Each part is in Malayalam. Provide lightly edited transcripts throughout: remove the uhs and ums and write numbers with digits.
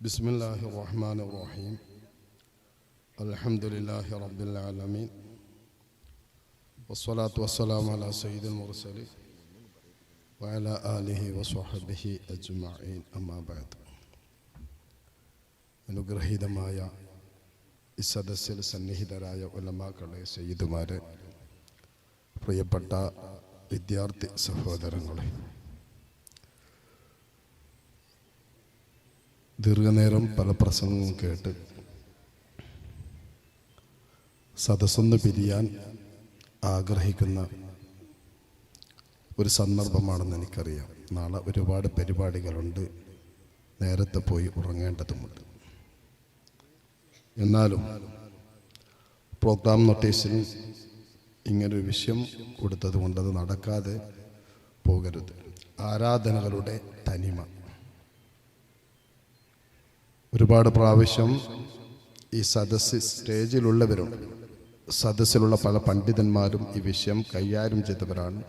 بسم الله الرحمن الرحيم الحمد لله رب العالمين والصلاة والسلام على سيد المرسلين وعلى آله وصحبه أجمعين أما بعد അനുഗ്രഹീതമായ ഈ സദസ്സിൽ സന്നിഹിതരായ ഉലമാക്കളെ, സയ്യിദുമാരെ, പ്രിയപ്പെട്ട വിദ്യാർത്ഥി സഹോദരങ്ങളെ, ദീർഘനേരം പല പ്രസംഗവും കേട്ട് സദസ്സൊന്ന് പിരിയാൻ ആഗ്രഹിക്കുന്ന ഒരു സന്ദർഭമാണെന്ന് എനിക്കറിയാം. നാളെ ഒരുപാട് പരിപാടികളുണ്ട്, നേരത്തെ പോയി ഉറങ്ങേണ്ടതുമുണ്ട്. എന്നാലും പ്രോഗ്രാം നോട്ടീസിൽ ഇങ്ങനൊരു വിഷയം കൊടുത്തത് കൊണ്ട് അത് നടക്കാതെ പോകരുത്. ആരാധനകളുടെ തനിമ. ഒരുപാട് പ്രാവശ്യം ഈ സദസ്സ് സ്റ്റേജിലുള്ളവരും സദസ്സിലുള്ള പല പണ്ഡിതന്മാരും ഈ വിഷയം കൈകാര്യം ചെയ്തവരാണ്,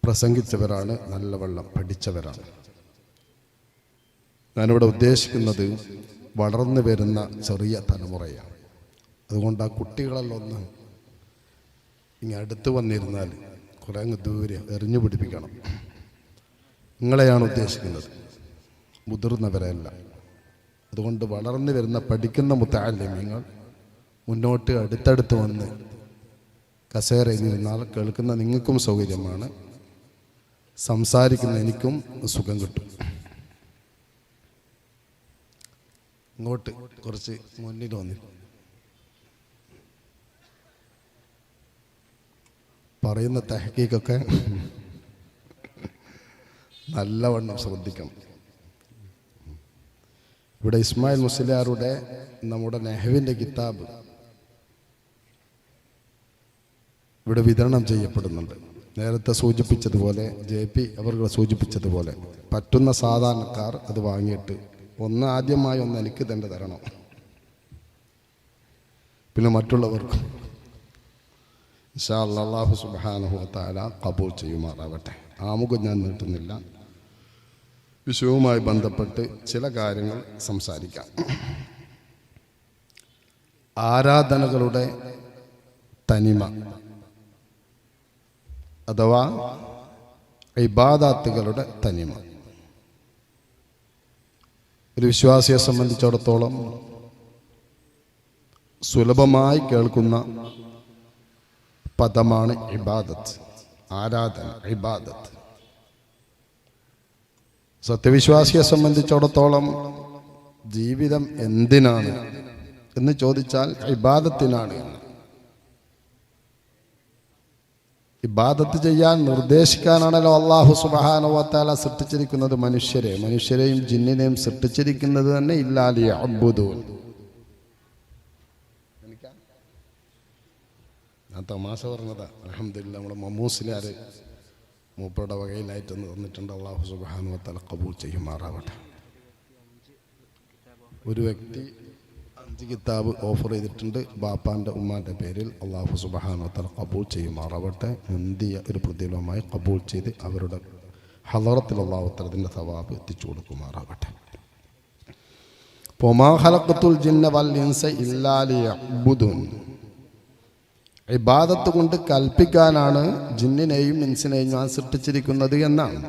പ്രസംഗിച്ചവരാണ്, നല്ലവണ്ണം പഠിച്ചവരാണ്. ഞാനിവിടെ ഉദ്ദേശിക്കുന്നത് വളർന്നു വരുന്ന ചെറിയ തലമുറയാണ്. അതുകൊണ്ട് ആ കുട്ടികളെല്ലാം ഇങ്ങനെ അടുത്ത് വന്നിരുന്നാൽ കുറേ അങ്ങ് ദൂരെ എറിഞ്ഞു പിടിപ്പിക്കണം. നിങ്ങളെയാണ് ഉദ്ദേശിക്കുന്നത്, മുതിർന്നവരല്ല. അതുകൊണ്ട് വളർന്നു വരുന്ന പഠിക്കുന്ന മുത്തഅല്ലിമീങ്ങൾ മുന്നോട്ട് അടുത്തടുത്ത് വന്ന് കസേരയിൽ നിന്നാൽ കേൾക്കുന്ന നിങ്ങൾക്കും സൗകര്യമാണ്, സംസാരിക്കുന്ന എനിക്കും സുഖം കിട്ടും. ഇങ്ങോട്ട് കുറച്ച് മുന്നിൽ വന്നി പറയുന്ന തഹ്കീഖൊക്കെ നല്ലവണ്ണം ശ്രദ്ധിക്കണം. ഇവിടെ ഇസ്മായിൽ മുസ്ലിയാരുടെ നമ്മുടെ നെഹ്വിൻ്റെ കിതാബ് ഇവിടെ വിതരണം ചെയ്യപ്പെടുന്നുണ്ട്. നേരത്തെ സൂചിപ്പിച്ചതുപോലെ, JP അവർ സൂചിപ്പിച്ചതുപോലെ പറ്റുന്ന സാധാരണക്കാർ അത് വാങ്ങിയിട്ട് ആദ്യമായി എനിക്ക് തന്നെ തരണം, പിന്നെ മറ്റുള്ളവർക്കും. ഇൻഷാ അല്ലാഹ് അല്ലാഹു സുബ്ഹാനഹു വ തആല ഖബൂൽ ചെയ്യുമാറാവട്ടെ. ആമുഖം ഞാൻ നീട്ടുന്നില്ല, വിഷയവുമായി ബന്ധപ്പെട്ട് ചില കാര്യങ്ങൾ സംസാരിക്കാം. ആരാധനകളുടെ തനിമ അഥവാ ഇബാദത്തുകളുടെ തനിമ. ഒരു വിശ്വാസിയെ സംബന്ധിച്ചിടത്തോളം സുലഭമായി കേൾക്കുന്ന പദമാണ് ഇബാദത്ത്, ആരാധന, ഇബാദത്ത്. സത്യവിശ്വാസിയെ സംബന്ധിച്ചിടത്തോളം ജീവിതം എന്തിനാണ് എന്ന് ചോദിച്ചാൽ ഇബാദത്തിനാണ്. ഇബാദത്ത് ചെയ്യാൻ നിർദ്ദേശിക്കാനാണല്ലോ അല്ലാഹു സുബ്ഹാനഹു വ തആല സൃഷ്ടിച്ചിരിക്കുന്നത് മനുഷ്യരെയും ജിന്നിനെയും സൃഷ്ടിച്ചിരിക്കുന്നത് തന്നെ ഇല്ലാ ലിയഅബ്ദൂൻ. ഞാൻ തമാശ പറഞ്ഞതാ. അൽഹംദുലില്ലാഹ് നമ്മുടെ മമ്മൂസിലാർ മൂപ്പരുടെ വകയിലായിട്ട് തന്നിട്ടുണ്ട്. അല്ലാഹു സുബ്ഹാനഹു വ തആല ഖബൂൽ ചെയ്യുമാറാവട്ടെ. ഒരു വ്യക്തി 5 കിതാബ് ഓഫർ ചെയ്തിട്ടുണ്ട് ബാപ്പാൻ്റെ ഉമ്മാൻ്റെ പേരിൽ. അല്ലാഹു സുബ്ഹാനഹു വ തആല ഖബൂൽ ചെയ്യുമാറാവട്ടെ. മുന്തിയ ഒരു പ്രതിഫലമായി ഖബൂൽ ചെയ്ത് അവരുടെ ഹളറത്തിൽ അല്ലാഹു തആല അതിൻ്റെ സവാബ് എത്തിച്ചു കൊടുക്കുമാറാവട്ടെ. വമാ ഖലഖതുൽ ജിന്ന വൽ ഇൻസ ഇല്ലാ ലിയഅബ്ദൂൻ. ഇബാദത്ത് കൊണ്ട് കൽപ്പിക്കാനാണ് ജിന്നിനെയും ഇൻസിനെയും ഞാൻ സൃഷ്ടിച്ചിരിക്കുന്നത് എന്നാണ്.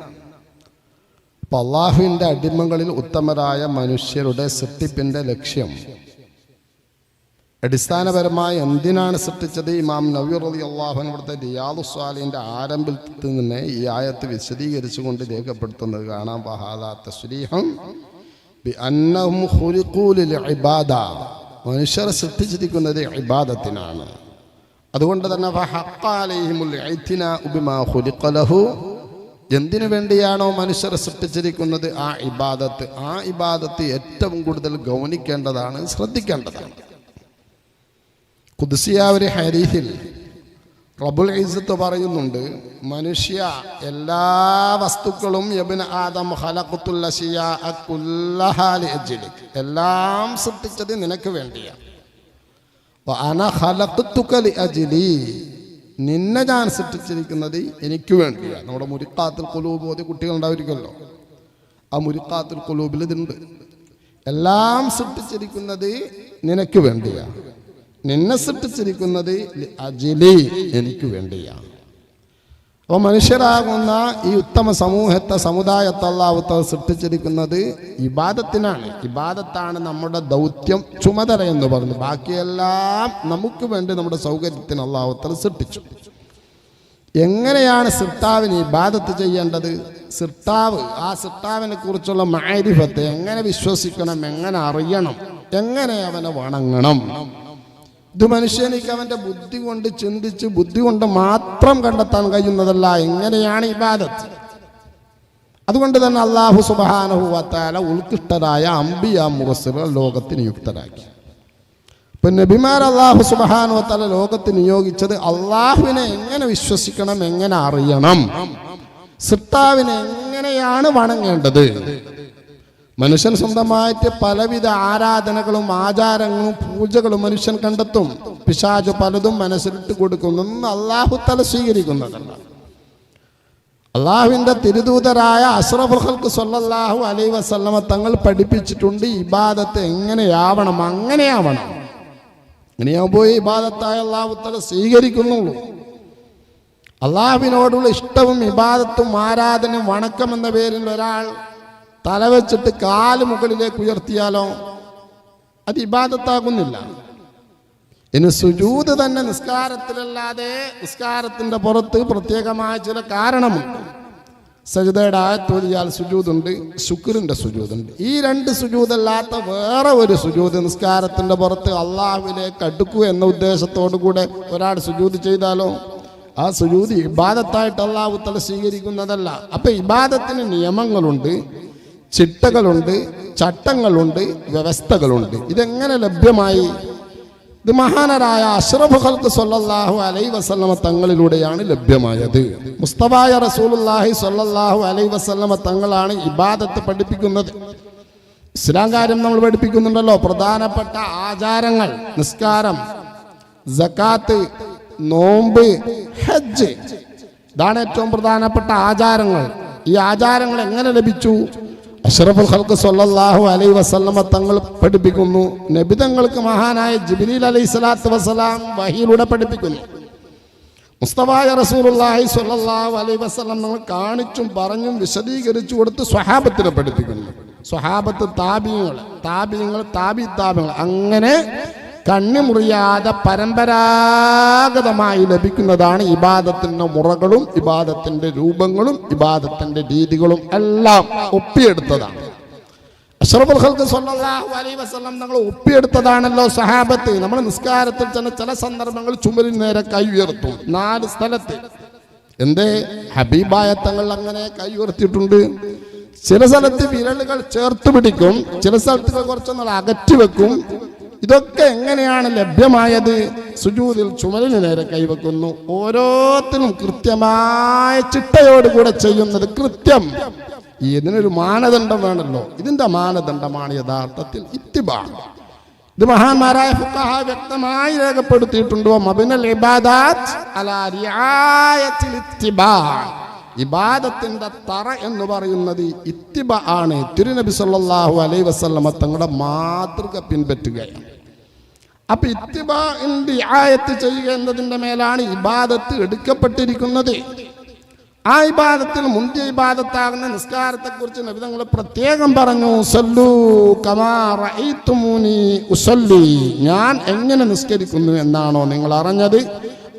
അപ്പം അള്ളാഹുവിൻ്റെ അടിമകളിൽ ഉത്തമരായ മനുഷ്യരുടെ സൃഷ്ടിപ്പിൻ്റെ ലക്ഷ്യം അടിസ്ഥാനപരമായി എന്തിനാണ് സൃഷ്ടിച്ചത്? ഇമാം നവവി റളിയല്ലാഹു അൻഹു ഇവിടുത്തെ റിയാദുസ് സ്വാലിഹിൻ്റെ ആരംഭത്തിൽ തന്നെ ഈ ആയത്ത് വിശദീകരിച്ചുകൊണ്ട് രേഖപ്പെടുത്തുന്നത് കാണാം. വഹാദാ തസ്രീഹും ബിഅന്നഹും ഖുലിഖൂ ലിൽ ഇബാദ. മനുഷ്യരെ സൃഷ്ടിച്ചിരിക്കുന്നത് ഇബാദത്തിനാണ്. അതുകൊണ്ട് തന്നെ ഫഹഖ അലൈഹിമുൽ ഇഅ്തിനാഉ ബിമാ ഖുലിഖ ലഹു. എന്തിനു വേണ്ടിയാണോ മനുഷ്യരെ സൃഷ്ടിച്ചിരിക്കുന്നത് ആ ഇബാദത്ത് ഏറ്റവും കൂടുതൽ ഗൗനിക്കേണ്ടതാണ്, ശ്രദ്ധിക്കേണ്ടതാണ്. ഖുദ്സിയ ഒരു ഹദീസിൽ റബ്ബുൽ ഇസ്സത്ത് പറയുന്നുണ്ട്, മനുഷ്യ എല്ലാ വസ്തുക്കളും യബ്ന ആദം ഖലഖതുൽ അശിയാഅ കുല്ലഹാ ലിഅജ്ലിക്. എല്ലാം സൃഷ്ടിച്ചത് നിനക്ക് വേണ്ടിയാണ്. വഅന ഖലഖതുക ലിഅജ്ലി. നിന്നെ ഞാൻ സൃഷ്ടിച്ചിരിക്കുന്നത് എനിക്ക് വേണ്ടിയാണ്. നമ്മുടെ മുരിഖാത്തുൽ ഖുലൂബ് ഓതി കുട്ടികൾ ഉണ്ടായിരിക്കുമല്ലോ, ആ മുരിഖാത്തുൽ ഖുലൂബിൽ ഇതുണ്ട്. എല്ലാം സൃഷ്ടിച്ചിരിക്കുന്നത് നിനക്ക് വേണ്ടിയാണ്. നിന്നെ സൃഷ്ടിച്ചിരിക്കുന്നത് അജിലി, എനിക്ക് വേണ്ടിയാണ്. അപ്പോൾ മനുഷ്യരാകുന്ന ഈ ഉത്തമ സമുദായത്തെ അല്ലാഹു തആല സൃഷ്ടിച്ചിരിക്കുന്നത് ഇബാദത്തിനാണ്. ഇബാദത്താണ് നമ്മുടെ ദൗത്യം, ചുമതല എന്ന് പറഞ്ഞു. ബാക്കിയെല്ലാം നമുക്ക് വേണ്ടി നമ്മുടെ സൗകര്യത്തിന് അല്ലാഹു തആല സൃഷ്ടിച്ചു. എങ്ങനെയാണ് സിർത്താവിന് ഇബാദത്ത് ചെയ്യേണ്ടത്? സിർത്താവ്, ആ സിർത്താവിനെ കുറിച്ചുള്ള മഅരിഫത്ത് എങ്ങനെ വിശ്വസിക്കണം, എങ്ങനെ അറിയണം, എങ്ങനെ അവനെ വണങ്ങണം, ഇത് മനുഷ്യനിക്ക് അവൻ്റെ ബുദ്ധി കൊണ്ട് ചിന്തിച്ച് ബുദ്ധി കൊണ്ട് മാത്രം കണ്ടെത്താൻ കഴിയുന്നതല്ല. എങ്ങനെയാണ് ഇബാദത്ത്? അതുകൊണ്ട് തന്നെ അല്ലാഹു സുബ്ഹാനഹു വ തആല ഉത്കൃഷ്ടരായ അംബിയാ മുർസലുകൾ ലോകത്തിന് യുക്തരാക്കി. ഇപ്പം നബിമാർ അല്ലാഹു സുബ്ഹാനഹു വ തആല ലോകത്തിന് നിയോഗിച്ചത് അള്ളാഹുവിനെ എങ്ങനെ വിശ്വസിക്കണം, എങ്ങനെ അറിയണം, സിർത്താവിനെ എങ്ങനെയാണ് വണങ്ങേണ്ടത്. മനുഷ്യൻ സ്വന്തമായിട്ട് പലവിധ ആരാധനകളും ആചാരങ്ങളും പൂജകളും മനുഷ്യൻ കണ്ടെത്തും. പിശാച് പലതും മനസ്സിലിട്ട് കൊടുക്കുന്നൊന്നും അല്ലാഹു തആല സ്വീകരിക്കുന്നതല്ല. അള്ളാഹുവിൻ്റെ തിരുദൂതരായ അഷ്റഫുൽ ഖൽഖ് സ്വല്ലല്ലാഹു അലൈഹി വസല്ലമ തങ്ങൾ പഠിപ്പിച്ചിട്ടുണ്ട് ഇബാദത്ത് എങ്ങനെയാവണം, അങ്ങനെയാവണം. ഇങ്ങനെയാകുമ്പോൾ ഇബാദത്തായ അല്ലാഹു തആല സ്വീകരിക്കുന്നുള്ളൂ. അള്ളാഹുവിനോടുള്ള ഇഷ്ടവും ഇബാദത്തും ആരാധനയും വണക്കം എന്ന പേരിൽ ഒരാൾ തലവെച്ചിട്ട് കാല് മുകളിലേക്ക് ഉയർത്തിയാലോ അത് ഇബാദത്താകുന്നില്ല. ഇനി സുജൂദ് തന്നെ നിസ്കാരത്തിലല്ലാതെ നിസ്കാരത്തിൻ്റെ പുറത്ത് പ്രത്യേകമായ ചില കാരണമുണ്ട്. സജ്ദയുടെ ആയത്തോതിയാൽ സുജൂദുണ്ട്, ശുക്രിൻ്റെ സുജൂദുണ്ട്. ഈ രണ്ട് സുജൂദല്ലാത്ത വേറെ ഒരു സുജൂദ് നിസ്കാരത്തിൻ്റെ പുറത്ത് അള്ളാഹുവിലേക്ക് അടുക്കുക എന്ന ഉദ്ദേശത്തോടു കൂടെ ഒരാൾ സുജൂദ് ചെയ്താലോ ആ സുജൂദ് ഇബാദത്തായിട്ട് അല്ലാഹു തആല സ്വീകരിക്കുന്നതല്ല. അപ്പം ഇബാദത്തിന് നിയമങ്ങളുണ്ട്, ചിട്ടകളുണ്ട്, ചട്ടങ്ങളുണ്ട്, വ്യവസ്ഥകളുണ്ട്. ഇതെങ്ങനെ ലഭ്യമായി? ഇത് മഹാനരായ അഷ്റഫുൽ ഖൽഖ് സ്വല്ലല്ലാഹു അലൈഹി വസല്ലമ തങ്ങളിലൂടെയാണ് ലഭ്യമായത്. മുസ്തഫായ റസൂലുള്ളാഹി സ്വല്ലല്ലാഹു അലൈഹി വസല്ലമ തങ്ങളാണ് ഇബാദത്ത് പഠിപ്പിക്കുന്നത്. ഇസ്ലാം കാര്യം നമ്മൾ പഠിപ്പിക്കുന്നുണ്ടല്ലോ. പ്രധാനപ്പെട്ട ആചാരങ്ങൾ നിസ്കാരം, സകാത്ത്, നോമ്പ്, ഹജ്ജ്, ഇതാണ് ഏറ്റവും പ്രധാനപ്പെട്ട ആചാരങ്ങൾ. ഈ ആചാരങ്ങൾ എങ്ങനെ ലഭിച്ചു? അഷ്റഫുൽ ഖൽഖ് സ്വല്ലല്ലാഹു അലൈഹി വസല്ലമ തങ്ങൾ പഠിപ്പിക്കുന്നു. നബി തങ്ങൾക്ക് മഹാനായ ജിബ്രീൽ അലൈഹി സ്വലാത്തു വസ്സലാം വഹിയിലൂടെ പഠിപ്പിക്കുന്നു. മുസ്തഫായ റസൂലുള്ളാഹി സ്വല്ലല്ലാഹു അലൈഹി വസല്ലം നമ്മൾ കാണിച്ചും പറഞ്ഞും വിശദീകരിച്ചു കൊടുത്ത് സ്വഹാബത്തിനെ പഠിപ്പിക്കുന്നു. സ്വഹാബത്ത്, താബിഈങ്ങൾ, താബിഈങ്ങൾ, അങ്ങനെ കണ്ണിമുറിയാതെ പരമ്പരാഗതമായി ലഭിക്കുന്നതാണ് ഇബാദത്തിൻ്റെ മുറകളും ഇബാദത്തിൻ്റെ രൂപങ്ങളും ഇബാദത്തിൻ്റെ രീതികളും എല്ലാം ഒപ്പിയെടുത്തതാണ്. അഷ്റഫുൽ ഖൽഖ് സ്വല്ലല്ലാഹു അലൈഹി വസല്ലം തങ്ങൾ ഒപ്പിയെടുത്തതാണല്ലോ സഹാബത്ത്. നമ്മൾ നിസ്കാരത്തിൽ തന്നെ ചില സന്ദർഭങ്ങൾ ചുമരിൽ നേരെ കൈ ഉയർത്തും 4 സ്ഥലത്ത്. എന്തേ? ഹബീബായ തങ്ങൾ അങ്ങനെ കൈ ഉയർത്തിയിട്ടുണ്ട്. ചില സ്ഥലത്ത് വിരലുകൾ ചേർത്ത് പിടിക്കും, ചില സ്ഥലത്ത് കുറച്ചൊന്നും അകറ്റി വെക്കും. ഇതൊക്കെ എങ്ങനെയാണ് ലഭ്യമായത്? സുജൂദിൽ ചുമലിന് നേരെ കൈവെക്കുന്നു. ഓരോത്തിനും കൃത്യമായ ചിട്ടയോടുകൂടെ ചെയ്യുന്നത് കൃത്യം. ഇതിനൊരു മാനദണ്ഡം വേണമല്ലോ. ഇതിന്റെ മാനദണ്ഡമാണ് യഥാർത്ഥത്തിൽ ഇത്തിബാ. ഇത് മഹാന്മാരായ ഫുഖഹാ വ്യക്തമായി രേഖപ്പെടുത്തിയിട്ടുണ്ട്. മബ്നൽ ഇബാദാത്ത് അലാ റിആയത്തിൽ ഇത്തിബാ. ഇബാദത്തിന്റെ തറ എന്ന് പറയുന്നത് ഇത്തിബാ ആണ്. തിരുനബി സല്ലല്ലാഹു അലൈഹി വസല്ലമ തങ്ങളുടെ മാതൃക പിൻപറ്റുകയാണ്. അപ്പൊ ഇത്തിബാഇന്റെ ആയത്ത് ചെയ്യുക എന്നതിന്റെ മേലാണ് ഇബാദത്ത് എടുക്കപ്പെട്ടിരിക്കുന്നത്. ആ ഇബാദത്തിൽ മുന്തിയ ഇബാദത്താകുന്ന നിസ്കാരത്തെ കുറിച്ച് നബി തങ്ങൾ പ്രത്യേകം പറഞ്ഞു, സല്ലു കമാ റഅയ്തുമൂനി ഉസല്ലി. ഞാൻ എങ്ങനെ നിസ്കരിക്കുന്നു എന്നാണോ നിങ്ങൾ അറിഞ്ഞത്,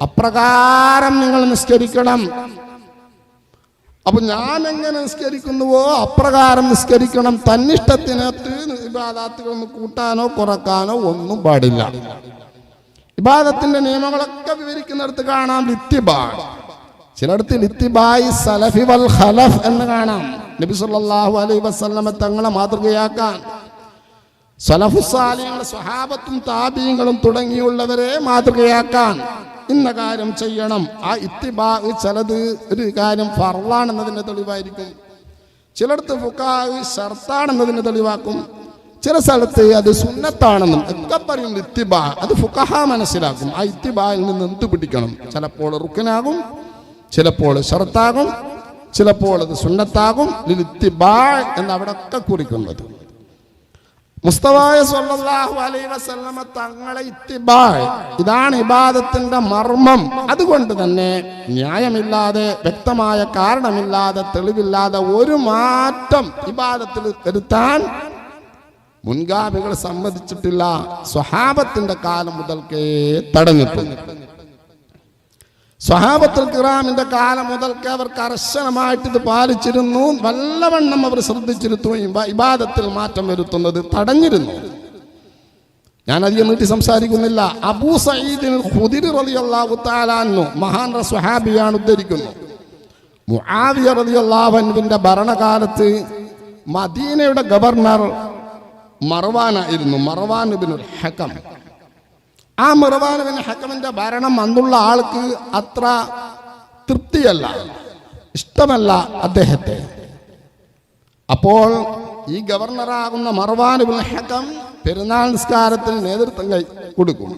അപ്രകാരം നിങ്ങൾ നിസ്കരിക്കണം. അപ്പൊ ഞാൻ എങ്ങനെ നിസ്കരിക്കുന്നുവോ അപ്രകാരം നിസ്കരിക്കണം. തന്നിഷ്ടത്തിനകത്ത് ഇബാദത്തുകളൊന്നും കൂട്ടാനോ കുറക്കാനോ ഒന്നും പാടില്ല. ഇബാദത്തിന്റെ നിയമങ്ങളൊക്കെ വിവരിക്കുന്നിടത്ത് കാണാം ഇത്തിബാ. ചിലയിടത്ത് ഇത്തിബായി സലഫി വൽ ഖലഫ് എന്ന് കാണാം. നബി സല്ലല്ലാഹു അലൈഹി വസല്ലമ തങ്ങളെ മാതൃകയാക്കാൻ സലഫുസ് സാലിഹീങ്ങൾ, സ്വഹാബത്തും താബീങ്ങളും തുടങ്ങിയുള്ളവരെ മാതൃകയാക്കാൻ ഇന്ന കാര്യം ചെയ്യണം. ആ ഇത്തിബാ ചിലത് ഒരു കാര്യം ഫർളാണെന്നതിൻ്റെ തെളിവായിരിക്കും, ചിലടത്ത് ഫുഖഹാ ശർത്താണെന്നതിൻ്റെ തെളിവാക്കും, ചില സ്ഥലത്ത് അത് സുന്നത്താണെന്നും ഒക്കെ പറയും. ഇത്തിബാ അത് ഫുഖഹാ മനസ്സിലാക്കും. ആ ഇത്തിബായിൽ നിന്ന് എന്ത് പിടിക്കണം? ചിലപ്പോൾ റുക്നാകും, ചിലപ്പോൾ ശർത്താകും, ചിലപ്പോൾ അത് സുന്നത്താകും. ഇത്തിബാ എന്ന് അവിടെ ഒക്കെ കുറിക്കുന്നത്. മുസ്തഫായ സ്വല്ലല്ലാഹു അലൈഹി വസല്ലമ തങ്ങളെ ഇത്തിബാ, ഇതാണ് ഇബാദത്തിന്റെ മർമ്മം. അതുകൊണ്ട് തന്നെ ന്യായമില്ലാതെ, വ്യക്തമായ കാരണമില്ലാതെ, തെളിവില്ലാതെ ഒരു മാറ്റം ഇബാദത്തിൽ വരുത്താൻ മുൻഗാമികൾ സമ്മതിച്ചിട്ടില്ല. സ്വഹാബത്തിന്റെ കാലം മുതൽക്കേ തടഞ്ഞിട്ടുണ്ട്. സ്വഹാബത്തുൽ കിറാമിന്റെ കാലം മുതൽക്ക് അവർ കർശനമായിട്ട് ഇത് പാലിച്ചിരുന്നു. വല്ലവണ്ണം അവർ ശ്രദ്ധിച്ചിരുന്നു ഇബാദത്തിൽ മാറ്റം വരുത്തുന്നത് തടഞ്ഞിരുന്നു. ഞാൻ അധികം നീട്ടി സംസാരിക്കുന്നില്ല. അബൂ സഈദ് ഖുദരി റളിയല്ലാഹു തആല അൻഹു മഹാൻ സ്വഹാബിയാണ് ഉദ്ധരിക്കുന്നു. മുആവിയ റളിയല്ലാഹു അൻഹുവിന്റെ ഭരണകാലത്ത് മദീനയുടെ ഗവർണർ മർവാനായിരുന്നു, മർവാൻ ഇബ്നുൽ ഹകം. ആ മർവാൻ ഇബ്നുൽ ഹക്കമിന്റെ ഭരണം അന്നുള്ള ആൾക്ക് അത്ര തൃപ്തിയല്ല, ഇഷ്ടമല്ല അദ്ദേഹത്തെ. അപ്പോൾ ഈ ഗവർണറാകുന്ന മർവാൻ ഇബ്നുൽ ഹകം പെരുന്നാൾ നിസ്കാരത്തിന് നേതൃത്വം കൊടുക്കും.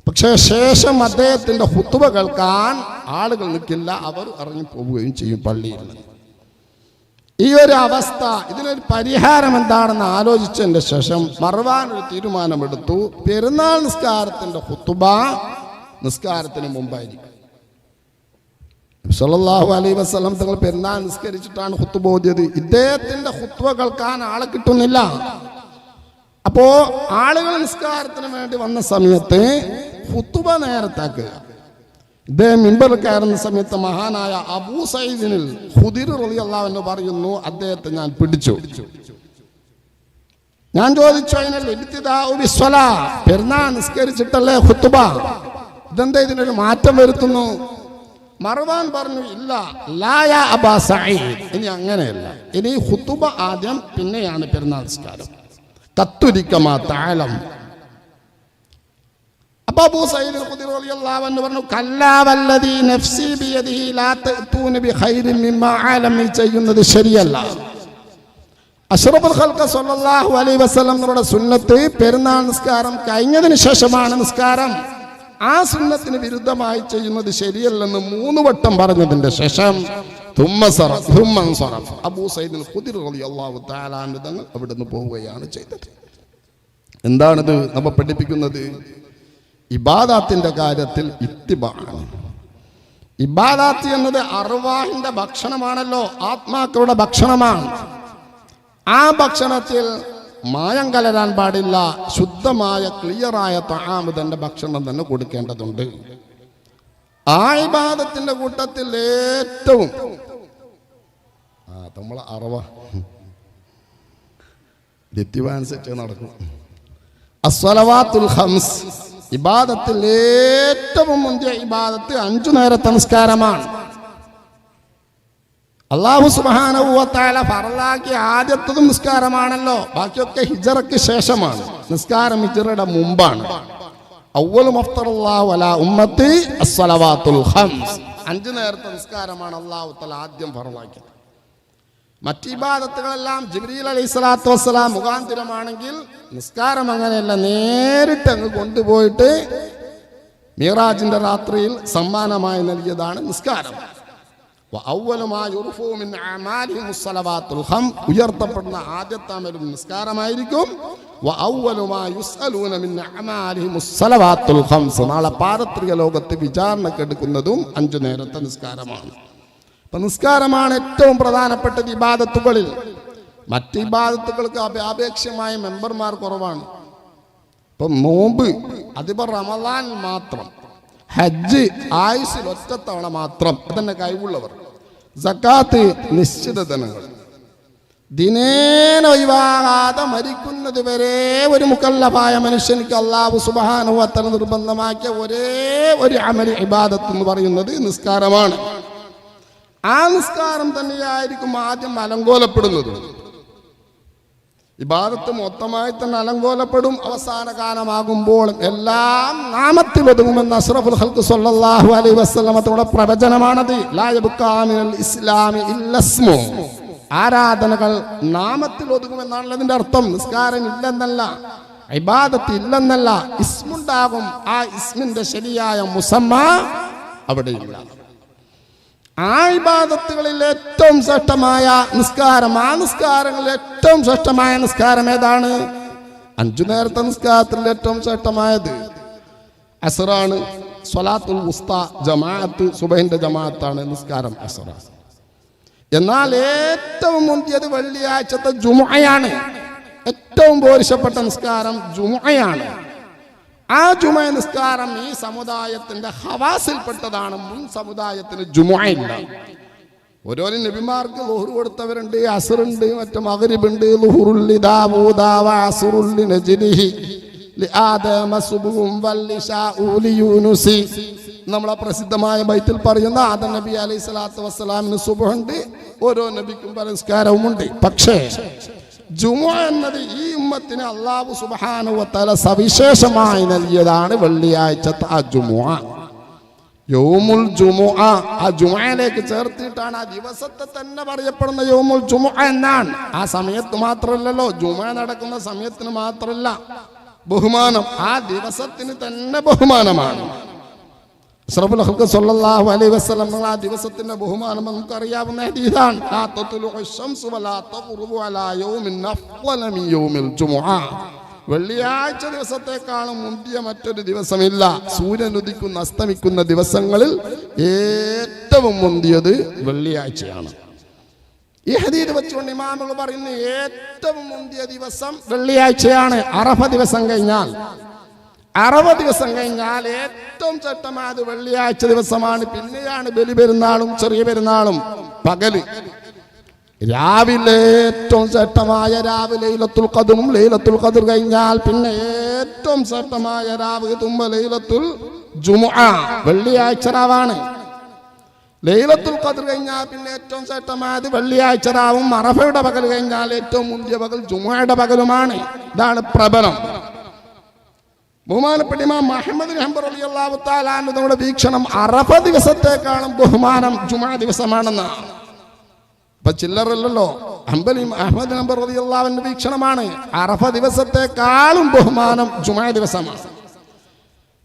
പക്ഷേ ശേഷം അദ്ദേഹത്തിന്റെ ഖുത്ബ കേൾക്കാൻ ആളുകൾ നിൽക്കില്ല, അവർ ഇറങ്ങി പോവുകയും ചെയ്യും പള്ളിയിൽ. ഈ ഒരു അവസ്ഥ, ഇതിനൊരു പരിഹാരം എന്താണെന്ന് ആലോചിച്ചതിന്റെ ശേഷം മർവാൻ ഒരു തീരുമാനമെടുത്തു. പെരുന്നാൾ നിസ്കാരത്തിന്റെ ഖുത്ബ നിസ്കാരത്തിന് മുമ്പായിരിക്കും. സല്ലല്ലാഹു അലൈഹി വസല്ലം തങ്ങൾ പെരുന്നാൾ നിസ്കരിച്ചിട്ടാണ് ഖുത്ബ ഓതിയത്. ഇദ്ദേഹത്തിന്റെ ഖുത്ബ കേൾക്കാൻ ആളെ കിട്ടുന്നില്ല. അപ്പോ ആളുകൾ നിസ്കാരത്തിന് വേണ്ടി വന്ന സമയത്ത് ഖുത്ബ നേരത്താക്കുക. ഇദ്ദേഹം മിമ്പറിൽ കയറുന്ന സമയത്ത് മഹാനായ അബൂ സഈദിൽ ഖുദരി റളിയല്ലാഹു അൻഹു പറയുന്നു, അദ്ദേഹത്തെ ഞാൻ പിടിച്ചു. ഞാൻ ചോദിച്ചു, അതിനല്ലേ ഇബ്തിദാഉ ബിസ്സലാ, പെരുന്നാൾ നിസ്കരിച്ചിട്ടല്ലേ ഖുത്ബ, ഇതെന്താ ഇതിനൊരു മാറ്റം വരുത്തുന്നു? മർവാൻ പറഞ്ഞു, ഇല്ല, ലാ യാ അബാ സഈദ്, ഇനി അങ്ങനെയല്ല, ഇനി ഖുത്ബ ആദ്യം, പിന്നെയാണ് പെരുന്നാൾ നിസ്കാരം. കത്തുരിക്കമാ തഅലം. അബൂ സഈദ് ഖുദരി റളിയല്ലാഹു അൻഹു പറഞ്ഞു, കല്ലാ വല്ലദീ നഫ്സി ബിയദിഹി ലാ തഅതൂന ബിഖൈരിൻ മിമ്മാ ആലമി, ചെയ്യുന്നത് ശരിയല്ല. അഷ്റഫുൽ ഖൽഖ് സ്വല്ലല്ലാഹു അലൈഹി വസല്ലം യുടെ സുന്നത്ത് പെരുന്നാൾ നിസ്കാരം കഴിഞ്ഞതിന് ശേഷമാണ് നിസ്കാരം. ആ സുന്നത്തിന് വിരുദ്ധമായി ചെയ്യുന്നത് ശരിയല്ലെന്ന് 3 വട്ടം പറഞ്ഞതിന്റെ ശേഷം അബൂ സഈദ് ഖുദരി റളിയല്ലാഹു തആല അൻഹു തങ്ങൾ അവിടുന്ന് പോവുകയാണ് ചെയ്തത്. എന്താണിത് നമ്മെ പഠിപ്പിക്കുന്നത്? ഇബാദത്തിന്റെ കാര്യത്തിൽ ഇത്തിബാണ്. ഇബാദത്ത് എന്നത് അർവാഹിന്റെ ഭക്ഷണമാണല്ലോ, ആത്മാക്കളുടെ ഭക്ഷണമാണ്. ആ ഭക്ഷണത്തിൽ മായം കലരാൻ പാടില്ല. ശുദ്ധമായ ക്ലിയറായ തആമ് തന്റെ ഭക്ഷണം തന്നെ കൊടുക്കേണ്ടതുണ്ട്. ആ ഇബാദത്തിന്റെ കൂട്ടത്തിൽ ഏറ്റവും നമ്മളെ അറവ അനുസരിച്ച് നടക്കും. അസ്സലവാത്തുൽ ഖംസ്, ഇബാദത്തിൽ ഏറ്റവും മുന്തിയ ഇബാദത്ത് 5 നേരത്തെ നിസ്കാരമാണ്. അല്ലാഹു സുബ്ഹാനഹു വ തആല ഫർളാക്കിയ ആദ്യത്തതും നിസ്കാരമാണല്ലോ. ബാക്കിയൊക്കെ ഹിജ്റയ്ക്ക് ശേഷമാണ്. നിസ്കാരം ഹിജ്റയുടെ മുമ്പാണ്. അവ്വലു മഫ്തറല്ലാഹു അലാ ഉമ്മത്തി അസ്സലവാത്തുൽ ഖംസ്, 5 നേരത്തെ നിസ്കാരമാണ് അല്ലാഹു തആല ആദ്യം ഫർളാക്കിയത്. മറ്റ് ഇബാദത്തുകളെല്ലാം ജിബ്രീൽ അലൈഹിസ്സലാത്തു വസ്സലാം മുഖാന്തിരമാണെങ്കിൽ നിസ്കാരം അങ്ങനെയല്ല, നേരിട്ട് അങ്ങ് കൊണ്ടുപോയിട്ട് മിറാജിന്റെ രാത്രിയിൽ സമ്മാനമായി നൽകിയതാണ് നിസ്കാരം. ഉയർത്തപ്പെടുന്ന ആദ്യത്തെ അമലും നിസ്കാരമായിരിക്കും. നാളെ പാരത്രിക ലോകത്ത് വിചാരണക്കെടുക്കുന്നതും 5 നേരത്തെ നിസ്കാരമാണ്. അപ്പൊ നിസ്കാരമാണ് ഏറ്റവും പ്രധാനപ്പെട്ടത് ഇബാദത്തുകളിൽ. മറ്റ് ഇബാദത്തുകൾക്ക് അപേക്ഷമായ മെമ്പർമാർ കുറവാണ്. ഇപ്പം നോമ്പ് അതിപ്പോൾ റമദാൻ മാത്രം, ഹജ്ജ് ആയുസ്സിൽ ഒറ്റത്തവണ മാത്രം, അതന്നെ കഴിവുള്ളവർ. സക്കാത്ത് നിശ്ചിത ധനങ്ങൾ, ദിനേന ഒഴിവാകാതെ മരിക്കുന്നത് വരെ ഒരു മുക്കല്ലഫായ മനുഷ്യനിക്ക് അല്ലാഹു സുബ്ഹാനഹു വ തആല നിർബന്ധമാക്കിയ ഒരേ ഒരു അമൽ ഇബാദത്ത് എന്ന് പറയുന്നത് നിസ്കാരമാണ്. ആ നിസ്കാരം തന്നെയായിരിക്കും ആദ്യം അലങ്കോലപ്പെടുന്നത്. ഇബാദത്ത് മൊത്തമായി തന്നെ അലങ്കോലപ്പെടും. അവസാന കാലമാകുമ്പോൾ എല്ലാം നാമത്തിൽ ഒതുങ്ങുമെന്ന് അഷ്റഫുൽ ഖൽഖ് സ്വല്ലല്ലാഹു അലൈഹി വസല്ലം തങ്ങളുടെ പ്രവചനമാണത്. ലാ യബ്ഖാ മിനൽ ഇസ്ലാമി ഇല്ലാ ഇസ്മു, ആരാധനകൾ നാമത്തിൽ ഒതുങ്ങുമെന്നാണല്ലോ അതിന്റെ അർത്ഥം. നിസ്കാരം ഇല്ലെന്നല്ല, ഇബാദത്ത് ഇല്ലെന്നല്ല, ഇസ്മുണ്ടാകും. ആ ഇസ്മിന്റെ ശരിയായ മുസമ്മ അവിടെയില്ല. ആ ഇബാദത്തുകളിൽ ഏറ്റവും ശ്രേഷ്ഠമായ നിസ്കാരം, ആ നിസ്കാരങ്ങളിൽ ഏറ്റവും ശ്രേഷ്ഠമായ നിസ്കാരം ഏതാണ്? 5 നേരത്തെ നിസ്കാരത്തിൽ ഏറ്റവും ശ്രേഷ്ഠമായത് അസ്റാണ്. സ്വലാത്തുൽ വുസ്ത ജമാഅത്ത് സുബഹിന്റെ ജമാഅത്താണ് നിസ്കാരം അസ്റ. എന്നാൽ ഏറ്റവും മുന്തിയത് വെള്ളിയാഴ്ചത്തെ ജുമുഅയാണ്. ഏറ്റവും പോരിശപ്പെട്ട നിസ്കാരം ജുമുഅയാണ്. ആ ജുമുഅ നിസ്കാരം ഈ സമുദായത്തിന്റെ ഹവാസിൽപ്പെട്ടതാണ്. മുൻ സമുദായത്തിന് ജുമുഅ ഇല്ല. ഓരോ നബിമാർക്ക് ളുഹർ കൊടുത്തവരുണ്ട്, അസ്റുണ്ട്, മറ്റു മഗ്രിബുണ്ട്. ളുഹുറുൽ ലിദാവൂദ വഅസ്റുൽ ലിനജ്ലിഹി ലിആദമ സുബ്ഹും വൽഇശാഉ ലിയൂനുസി. നമ്മളെ പ്രസിദ്ധമായ ബൈത്തിൽ പറയുന്ന ആദം നബി അലൈഹി സ്വലാത്തു വസ്സലാമിന് സുബ്ഹുണ്ട്, ഓരോ നബിക്കും പരസ്കാരവുമുണ്ട്. പക്ഷേ ജുമുഅ എന്നത് ഈ ഉമ്മത്തിന് അല്ലാഹു സുബ്ഹാനഹു വ തആല സവിശേഷമായി നൽകിയതാണ് വെള്ളിയാഴ്ചത്തെ ആ ജുമുഅ, യൗമുൽ ജുമുഅ. ആ ജുമുഅയിലേക്ക് ചേർത്തിട്ടാണ് ആ ദിവസത്തെ തന്നെ പറയപ്പെടുന്ന യൗമുൽ ജുമുഅ എന്നാണ്. ആ സമയത്ത് മാത്രമല്ലല്ലോ, ജുമുഅ നടക്കുന്ന സമയത്തിന് മാത്രമല്ല ബഹുമാനം, ആ ദിവസത്തിന് തന്നെ ബഹുമാനമാണ്. അഷ്റഫുൽ ഖൽഖ് സ്വല്ലല്ലാഹു അലൈഹി വസല്ലം ആ ദിവസത്തിന്റെ ബഹുമാനം നമുക്ക് അറിയാവുന്ന ഹദീസാണ്. ലാ തത്ലുഉ ശംസു വലാ തഗ്റുബു അലാ യൗമിൻ അഫ്ളല മിൻ യൗമിൽ ജുമുഅ. വെള്ളിയാഴ്ച ദിവസത്തെക്കാളും മുന്തിയ മറ്റൊരു ദിവസമില്ല. സൂര്യൻ ഉദിക്കുന്ന അസ്തമിക്കുന്ന ദിവസങ്ങളിൽ ഏറ്റവും മുന്തിയത് വെള്ളിയാഴ്ചയാണ്. ഈ ഹദീസ് വെച്ചുകൊണ്ട് ഇമാമുകൾ പറയുന്നു ഏറ്റവും മുന്തിയ ദിവസം വെള്ളിയാഴ്ചയാണ്. അറഫ ദിവസം കഴിഞ്ഞാൽ ഏറ്റവും ചട്ടമായത് വെള്ളിയാഴ്ച ദിവസമാണ്. പിന്നെയാണ് ബലി പെരുന്നാളും ചെറിയ പെരുന്നാളും. പകല് രാവിലെ ഏറ്റവും ശ്രേഷ്ഠമായ രാവ് ലൈലത്തുൽ ഖദ്റും, ലൈലത്തുൽ ഖദ്ർ കഴിഞ്ഞാൽ പിന്നെ ഏറ്റവും ശ്രേഷ്ഠമായ രാവ് തുമ്പ ലൈലത്തുൽ ജുമുഅ, വെള്ളിയാഴ്ച രാവാണ്. ലൈലത്തുൽ ഖദ്ർ കഴിഞ്ഞാൽ പിന്നെ ഏറ്റവും ശ്രേഷ്ഠമായത് വെള്ളിയാഴ്ച രാവും. അറഫയുടെ പകൽ കഴിഞ്ഞാൽ ഏറ്റവും മുന്തിയ പകൽ ജുമുഅയുടെ പകലുമാണ്. ഇതാണ് പ്രബലം. ബഹുമാനപ്പെട്ട ഇമാം മുഹമ്മദ് ബിൻ ഹംബൽ റളിയല്ലാഹു തആല അൻഹു നമ്മുടെ വീക്ഷണം അറഫ ദിവസത്തെക്കാളും ബഹുമാനം ജുമുഅ ദിവസമാണെന്നാണ്. അപ്പൊ ചില്ലറല്ലോ, അഹ്മദ് ബിൻ ഹംബൽ റളിയല്ലാഹു അൻഹു വീക്ഷണമാണ് അറഫ ദിവസത്തെക്കാളും ബഹുമാനം ജുമുഅ ദിവസമാണ്.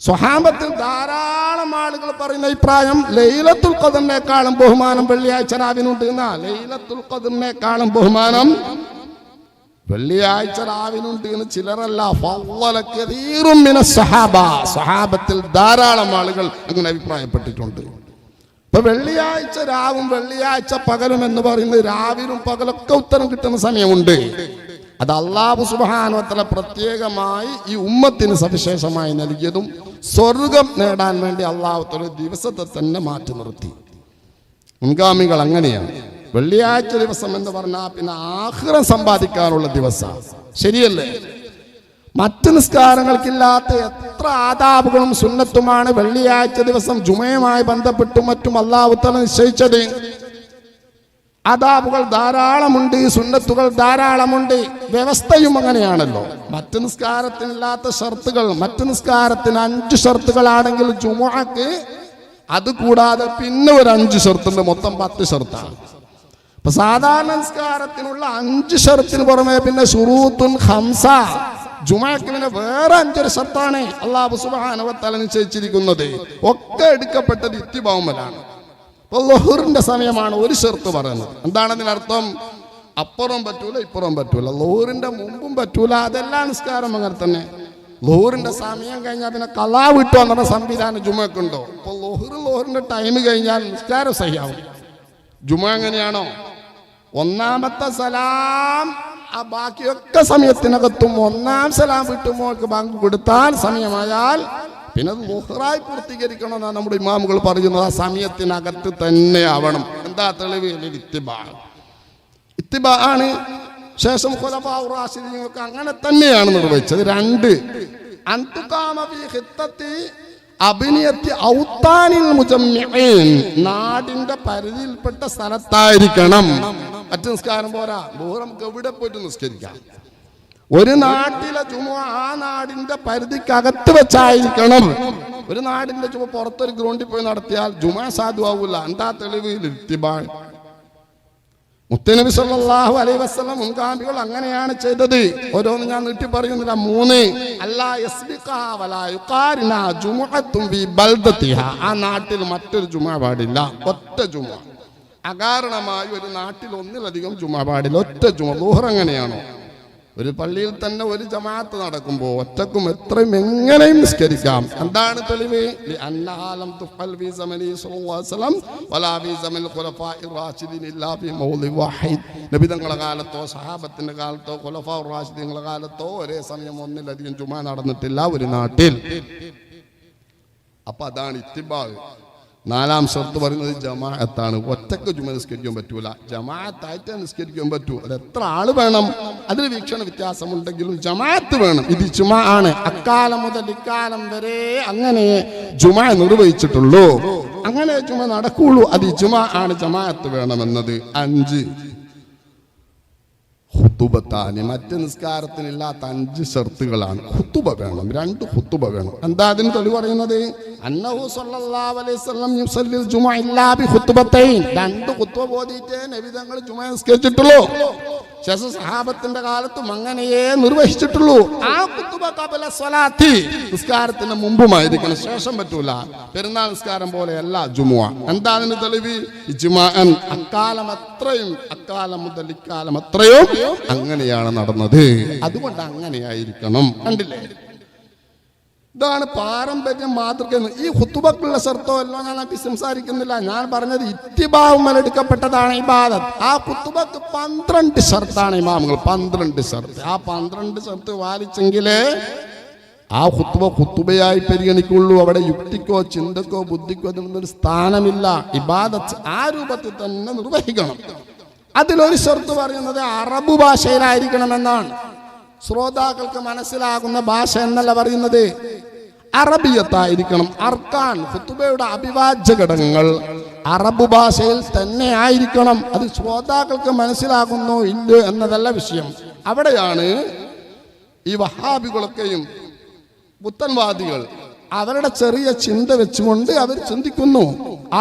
സ്വഹാബത്തിൽ ധാരാളം ആളുകൾ പറയുന്ന അഭിപ്രായം ലൈലത്തുൽ ഖദ്റിനേക്കാളും ബഹുമാനം വെള്ളിയാഴ്ച രാവിനുണ്ട് എന്നാ. ലൈലത്തുൽ ഖദ്റിനേക്കാളും ബഹുമാനം വെള്ളിയാഴ്ച രാവിനുണ്ട് എന്ന് ചിലരല്ല. സ്വഹാബത്തിൽ ധാരാളം ആളുകൾ അങ്ങനെ അഭിപ്രായപ്പെട്ടിട്ടുണ്ട്. ഇപ്പൊ വെള്ളിയാഴ്ച രാവും വെള്ളിയാഴ്ച പകലും എന്ന് പറയുന്നത് രാവിലും പകലൊക്കെ ഉത്തരം കിട്ടുന്ന സമയമുണ്ട്. അത് അല്ലാഹു സുബ്ഹാനഹു വ തആല പ്രത്യേകമായി ഈ ഉമ്മത്തിന് സവിശേഷമായി നൽകിയതും സ്വർഗം നേടാൻ വേണ്ടി അല്ലാഹു തആല ദിവസത്തെ തന്നെ മാറ്റി നിർത്തി. മുൻഗാമികൾ അങ്ങനെയാണ്. വെള്ളിയാഴ്ച ദിവസം എന്ന് പറഞ്ഞാൽ പിന്നെ ആഖിറം സമ്പാദിക്കാനുള്ള ദിവസം, ശരിയല്ലേ? മറ്റ് നിസ്കാരങ്ങൾക്കില്ലാത്ത എത്ര ആദാബുകളും സുന്നത്തുമാണ് വെള്ളിയാഴ്ച ദിവസം ജുമയുമായി ബന്ധപ്പെട്ടും മറ്റും അല്ലാഹു തആല നിശ്ചയിച്ചത്. ആദാബുകൾ ധാരാളമുണ്ട്, സുന്നത്തുകൾ ധാരാളമുണ്ട്. വ്യവസ്ഥയും അങ്ങനെയാണല്ലോ. മറ്റ് നിസ്കാരത്തിനില്ലാത്ത ഷർത്തുകൾ, മറ്റ് നിസ്കാരത്തിന് 5 ഷർത്തുകളാണെങ്കിൽ ജുമുഅക്ക് അത് കൂടാതെ പിന്നെ ഒരു 5 ഷർത്തുണ്ട്. മൊത്തം 10 ഷർത്താണ്. ഇപ്പൊ സാധാരണ നിസ്കാരത്തിനുള്ള 5 ഷർത്തിന് പുറമെ പിന്നെ ശുറൂത്തുൻ ഖംസ, ജുമുഅക്ക് പിന്നെ വേറെ 5 ഷർത്താണ് അല്ലാഹു സുബ്ഹാനഹു വ തആല നിശ്ചയിച്ചിരിക്കുന്നത്. ഒക്കെ എടുക്കപ്പെട്ടത് ഇത്തിബാഉമലാണ്. ളുഹറിന്റെ സമയമാണ് ഒരു ഷർത്ത് പറയുന്നത്. എന്താണ് അതിനർത്ഥം? അപ്പുറം പറ്റൂല ഇപ്പുറം പറ്റൂല, ളുഹറിന്റെ മുമ്പും പറ്റൂല. അതെല്ലാം നിസ്കാരം അങ്ങനെ തന്നെ. ളുഹറിന്റെ സമയം കഴിഞ്ഞാൽ പിന്നെ ഖളാ വിട്ടു എന്നുള്ള സംവിധാനം ജുമുഅക്കുണ്ടോ? അപ്പോൾ ളുഹറിന്റെ ടൈം കഴിഞ്ഞാൽ നിസ്കാരം സഹിയാവും. ജുമുഅ എങ്ങനെയാണോ? ഒന്നാമത്തെ സലാം ബാക്കിയൊക്കെ സമയത്തിനകത്തും ഒന്നാം സലാം വിട്ടുമ്പോൾ ബാങ്ക് കൊടുത്താൽ സമയമായാൽ പിന്നെ ളുഹറായി പൂർത്തീകരിക്കണമെന്നാണ് നമ്മുടെ ഇമാമുകൾ പറയുന്നത്. ആ സമയത്തിനകത്ത് തന്നെ ആവണം. എന്താ തെളിവ്? ഇത്തിബാ ആണ്. ശേഷം ഖുലഫാഉർ റാഷിദീനൊക്കെ അങ്ങനെ തന്നെയാണ് നിർവഹിച്ചത്. 2 അൻതുകാമ ഫീ ഖിത്തത്തി അബ്നിയത്തി ഔത്താനിൽ മുജമ്മിഈൻ, നാടിന്റെ പരിധിയിൽപ്പെട്ട സ്ഥലത്തായിരിക്കണം. മറ്റു നിസ്കാരം പോരാ. ളുഹർ നമുക്ക് എവിടെ പോയിട്ട് നിസ്കരിക്കാം. ഒരു നാട്ടിലെ ജുമുഅ ആ നാടിന്റെ പരിധിക്കകത്ത് വെച്ചായിരിക്കണം. ഒരു നാടിന്റെ ജുമുഅ പുറത്തൊരു ഗ്രൗണ്ടിൽ പോയി നടത്തിയാൽ ജുമുഅ സാധുവാകൂല. എന്താ തെളിവ്? ഇത്തിബാ. മുത്തനബി സല്ലല്ലാഹു അലൈഹി വസല്ലം മുൻഗാമികൾ അങ്ങനെയാണ് ചെയ്തത്. ഓരോന്ന് ഞാൻ നീട്ടി പറയുന്നില്ല. 3 അല്ലാ യസ്ബിഖാ വലാ യുഖാരിന ജുമുഅത്തുൻ ഫീ ബൽദതിഹാ, ആ നാട്ടിൽ മറ്റൊരു ജുമുഅ പാടില്ല. ഒറ്റ ജുമുഅ. അകാരണമായി ഒരു നാട്ടിൽ ഒന്നിലധികം ജുമുഅ പാടില്ല. ഒറ്റ ജുമുഅ. ളുഹർ അങ്ങനെയാണോ? ഒരു പള്ളിയിൽ തന്നെ ഒരു ജമാഅത്ത് നടക്കുമ്പോൾ ഒറ്റക്കും എത്രയും എങ്ങനെയും നിസ്കരിക്കാം. എന്താണ് തെളിവ്? നബി തങ്ങളുടെ കാലത്തോ സഹാബത്തിന്റെ കാലത്തോ ഖുലഫാഉർ റാഷിദീങ്ങളുടെ കാലത്തോ ഒരേ സമയം ഒന്നിലധികം ജുമാ നടന്നിട്ടില്ല ഒരു നാട്ടിൽ. അപ്പൊ അതാണ് ഇത്തിബാ. നാലാം ഷർത്ത് പറയുന്നത് ജമാഅത്താണ്. ഒറ്റക്ക് ജുമ നിസ്കരിക്കാൻ പറ്റൂല, ജമാഅത്തായിട്ട് നിസ്കരിക്കാൻ പറ്റൂ. അത് എത്ര ആള് വേണം, അതിന് വീക്ഷണ വ്യത്യാസമുണ്ടെങ്കിലും ജമാഅത്ത് വേണം. ഇത് ജുമ ആണ്. അക്കാലം മുതൽ ഇക്കാലം വരെ അങ്ങനെ ജുമ നിർവഹിച്ചിട്ടുള്ളൂ, അങ്ങനെ ജുമ നടക്കുള്ളൂ. അത് ജുമ ആണ്, ജമാഅത്ത് വേണമെന്നത്. 5 ഖുതുബത്താനി, മറ്റ് നിസ്കാരത്തിനില്ലാത്ത 5 ഷർത്തുകളാണ്. ഖുതുബ വേണം, 2 ഖുതുബ വേണം. എന്താ അതിന് തെളിവ് പറയുന്നത്? അന്നഹു സ്വല്ലല്ലാഹു അലൈഹി വസല്ലം യുസല്ലിൽ ജുമുഅ ഇല്ലാ ബി ഖുതുബത്തൈൻ, 2 ഖുതുബ ഓതിയിട്ടേ നബി തങ്ങൾ ജുമ നിസ്കരിച്ചിട്ടുള്ളൂ. ശേഷം സഹാബത്തിന്റെ കാലത്തും അങ്ങനെയേ നിർവഹിച്ചിട്ടുള്ളൂ. ആ ഖുതുബ ഖബല സ്വലാത്തി, നിസ്കാരത്തിന് മുമ്പുമായിരിക്കണം, ശേഷം പറ്റൂല. പെരുന്നാൾ നിസ്കാരം പോലെയല്ല ജുമുഅ. എന്താ അതിന് തെളിവ്? ഇജ്മാഅൻ, അക്കാലം അത്രയും, അക്കാലം മുതൽ ഇക്കാലം അത്രയും അങ്ങനെയാണ് നടന്നത്. അതുകൊണ്ട് അങ്ങനെയായിരിക്കണം. കണ്ടില്ലേ? ഇതാണ് പാരമ്പര്യം, മാതൃക. ഈ ഖുതുബക്കുള്ള ഷർത്തോ എല്ലാം ഞാൻ സംസാരിക്കുന്നില്ല. ഞാൻ പറഞ്ഞത് ഇത്തിബാവുമൽ എടുക്കപ്പെട്ടതാണ് ഇബാദത്ത്. ആ ഖുതുബക്ക് 12 ഷർത്താണ് ഇമാമുകൾ, 12 ഷർത്ത്. ആ 12 ഷർത്ത് പാലിച്ചെങ്കിലേ ആ ഖുതുബ ഖുതുബയായി പരിഗണിക്കുള്ളൂ. അവിടെ യുക്തിക്കോ ചിന്തക്കോ ബുദ്ധിക്കോ അതിനൊരു സ്ഥാനമില്ല. ഇബാദത്ത് ആ രൂപത്തിൽ തന്നെ നിർവഹിക്കണം. അതിലൊരു ഷർത്ത് പറയുന്നത് അറബ് ഭാഷയിലായിരിക്കണമെന്നാണ്. ശ്രോതാക്കൾക്ക് മനസ്സിലാകുന്ന ഭാഷ എന്നല്ല പറയുന്നത്, അറബിയത്തായിരിക്കണം. അർക്കാൻ, ഖുതുബയുടെ അഭിവാജ്യ ഘടകങ്ങൾ അറബ് ഭാഷയിൽ തന്നെ ആയിരിക്കണം. അത് ശ്രോതാക്കൾക്ക് മനസ്സിലാകുന്നോ ഇല്ലയോ എന്നതല്ല വിഷയം. അവിടെയാണ് ഈ വഹാബികളൊക്കെയും പുത്തൻവാദികൾ അവരുടെ ചെറിയ ചിന്ത വെച്ചുകൊണ്ട് അവർ ചിന്തിക്കുന്നു,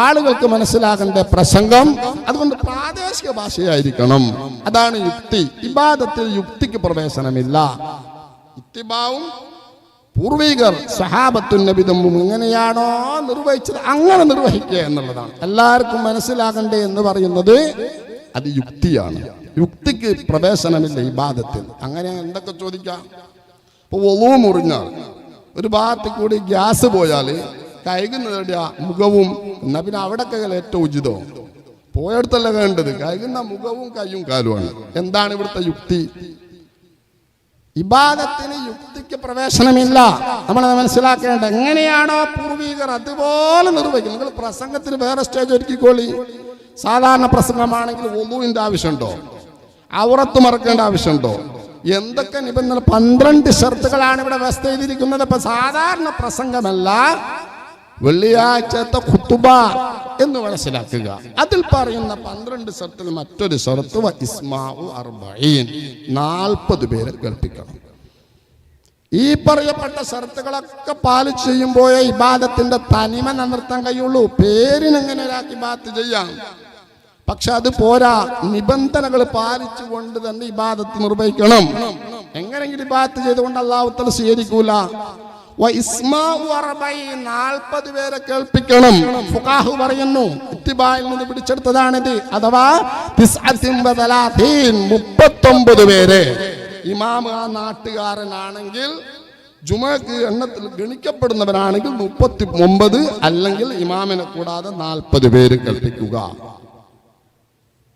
ആളുകൾക്ക് മനസ്സിലാകേണ്ട പ്രസംഗം അതുകൊണ്ട് പ്രാദേശിക ഭാഷയായിരിക്കണം. അതാണ് യുക്തി. ഇബാദത്തിൽ യുക്തിക്ക് പ്രവേശനമില്ല. ഇത്തിബാവും പൂർവികർ സഹാബത്തുൻ നബി തമ്മും എങ്ങനെയാണോ നിർവഹിച്ചത് അങ്ങനെ നിർവഹിക്കുക എന്നുള്ളതാണ്. എല്ലാവർക്കും മനസ്സിലാകണ്ടേ എന്ന് പറയുന്നത് അത് യുക്തിയാണ്. യുക്തിക്ക് പ്രവേശനമില്ല ഇബാദത്തിൽ. അങ്ങനെ എന്തൊക്കെ ചോദിക്കാം. ഇപ്പൊ ഒളു മുറിഞ്ഞാൽ ഒരു ഭാഗത്ത് കൂടി ഗ്യാസ് പോയാൽ കഴുകുന്ന മുഖവും, എന്നാ പിന്നെ അവിടൊക്കെ ഏറ്റവും ഉചിതോ പോയടുത്തല്ല വേണ്ടത്, കഴുകുന്ന മുഖവും കയ്യും കാലുമാണ്. എന്താണ് ഇവിടുത്തെ യുക്തി? ഇബാദത്തിന് യുക്തിക്ക് പ്രവേശനമില്ല. നമ്മൾ മനസ്സിലാക്കേണ്ട, എങ്ങനെയാണോ പൂർവികർ അതുപോലെ നിർവഹിക്കും. നിങ്ങൾ പ്രസംഗത്തിന് വേറെ സ്റ്റേജ് ഒരുക്കിക്കോളി. സാധാരണ പ്രസംഗമാണെങ്കിൽ വുളുവിന്റെ ആവശ്യമുണ്ടോ? ഔറത്ത് മറക്കേണ്ട ആവശ്യമുണ്ടോ? എന്തൊക്കെ നിബന്ധന? 12 ഷർത്തുകളാണ് ഇവിടെ വ്യവസ്ഥ ചെയ്തിരിക്കുന്നത്. ഇപ്പൊ സാധാരണ പ്രസംഗമല്ല, വെള്ളിയാഴ്ചത്തെ ഖുതുബ എന്ന് മനസ്സിലാക്കുക. അതിൽ പറയുന്ന 12 ഷർത്തിൽ മറ്റൊരു ഷർത്ത് ഇസ്മാഉ 40, 40 പേരെ കേൾപ്പിക്കണം. ഈ പറയപ്പെട്ട ഷർത്തുകളൊക്കെ പാലിച്ച് ചെയ്യുമ്പോഴേ ഇബാദത്തിന്റെ തനിമ നിലനിർത്താൻ കഴിയുള്ളൂ. പേരിനെങ്ങനെ ഒരാൾക്ക് ഇബാദത്ത് ചെയ്യാം, പക്ഷെ അത് പോരാ. നിബന്ധനകൾ പാലിച്ചുകൊണ്ട് തന്നെ ഇബാദത്ത് നിർവഹിക്കണം. എങ്ങനെങ്കിലും ഇബാദത്ത് ചെയ്തുകൊണ്ട് അല്ലാഹു തആല സ്വീകരിക്കൂല. 40 പേരെ കേൾപ്പിക്കണം. ഫുഖാഹു പറയുന്നു, ഇത്തിബായിൽ നിന്ന് പിടിച്ചെടുത്തതാണിത്. അഥവാ 39 പേരെ. ഇമാം ആ നാട്ടുകാരനാണെങ്കിൽ, ജുമക്ക് എണ്ണത്തിൽ ഗണിക്കപ്പെടുന്നവനാണെങ്കിൽ 39, അല്ലെങ്കിൽ ഇമാമിനെ കൂടാതെ 40 പേര് കേൾപ്പിക്കുക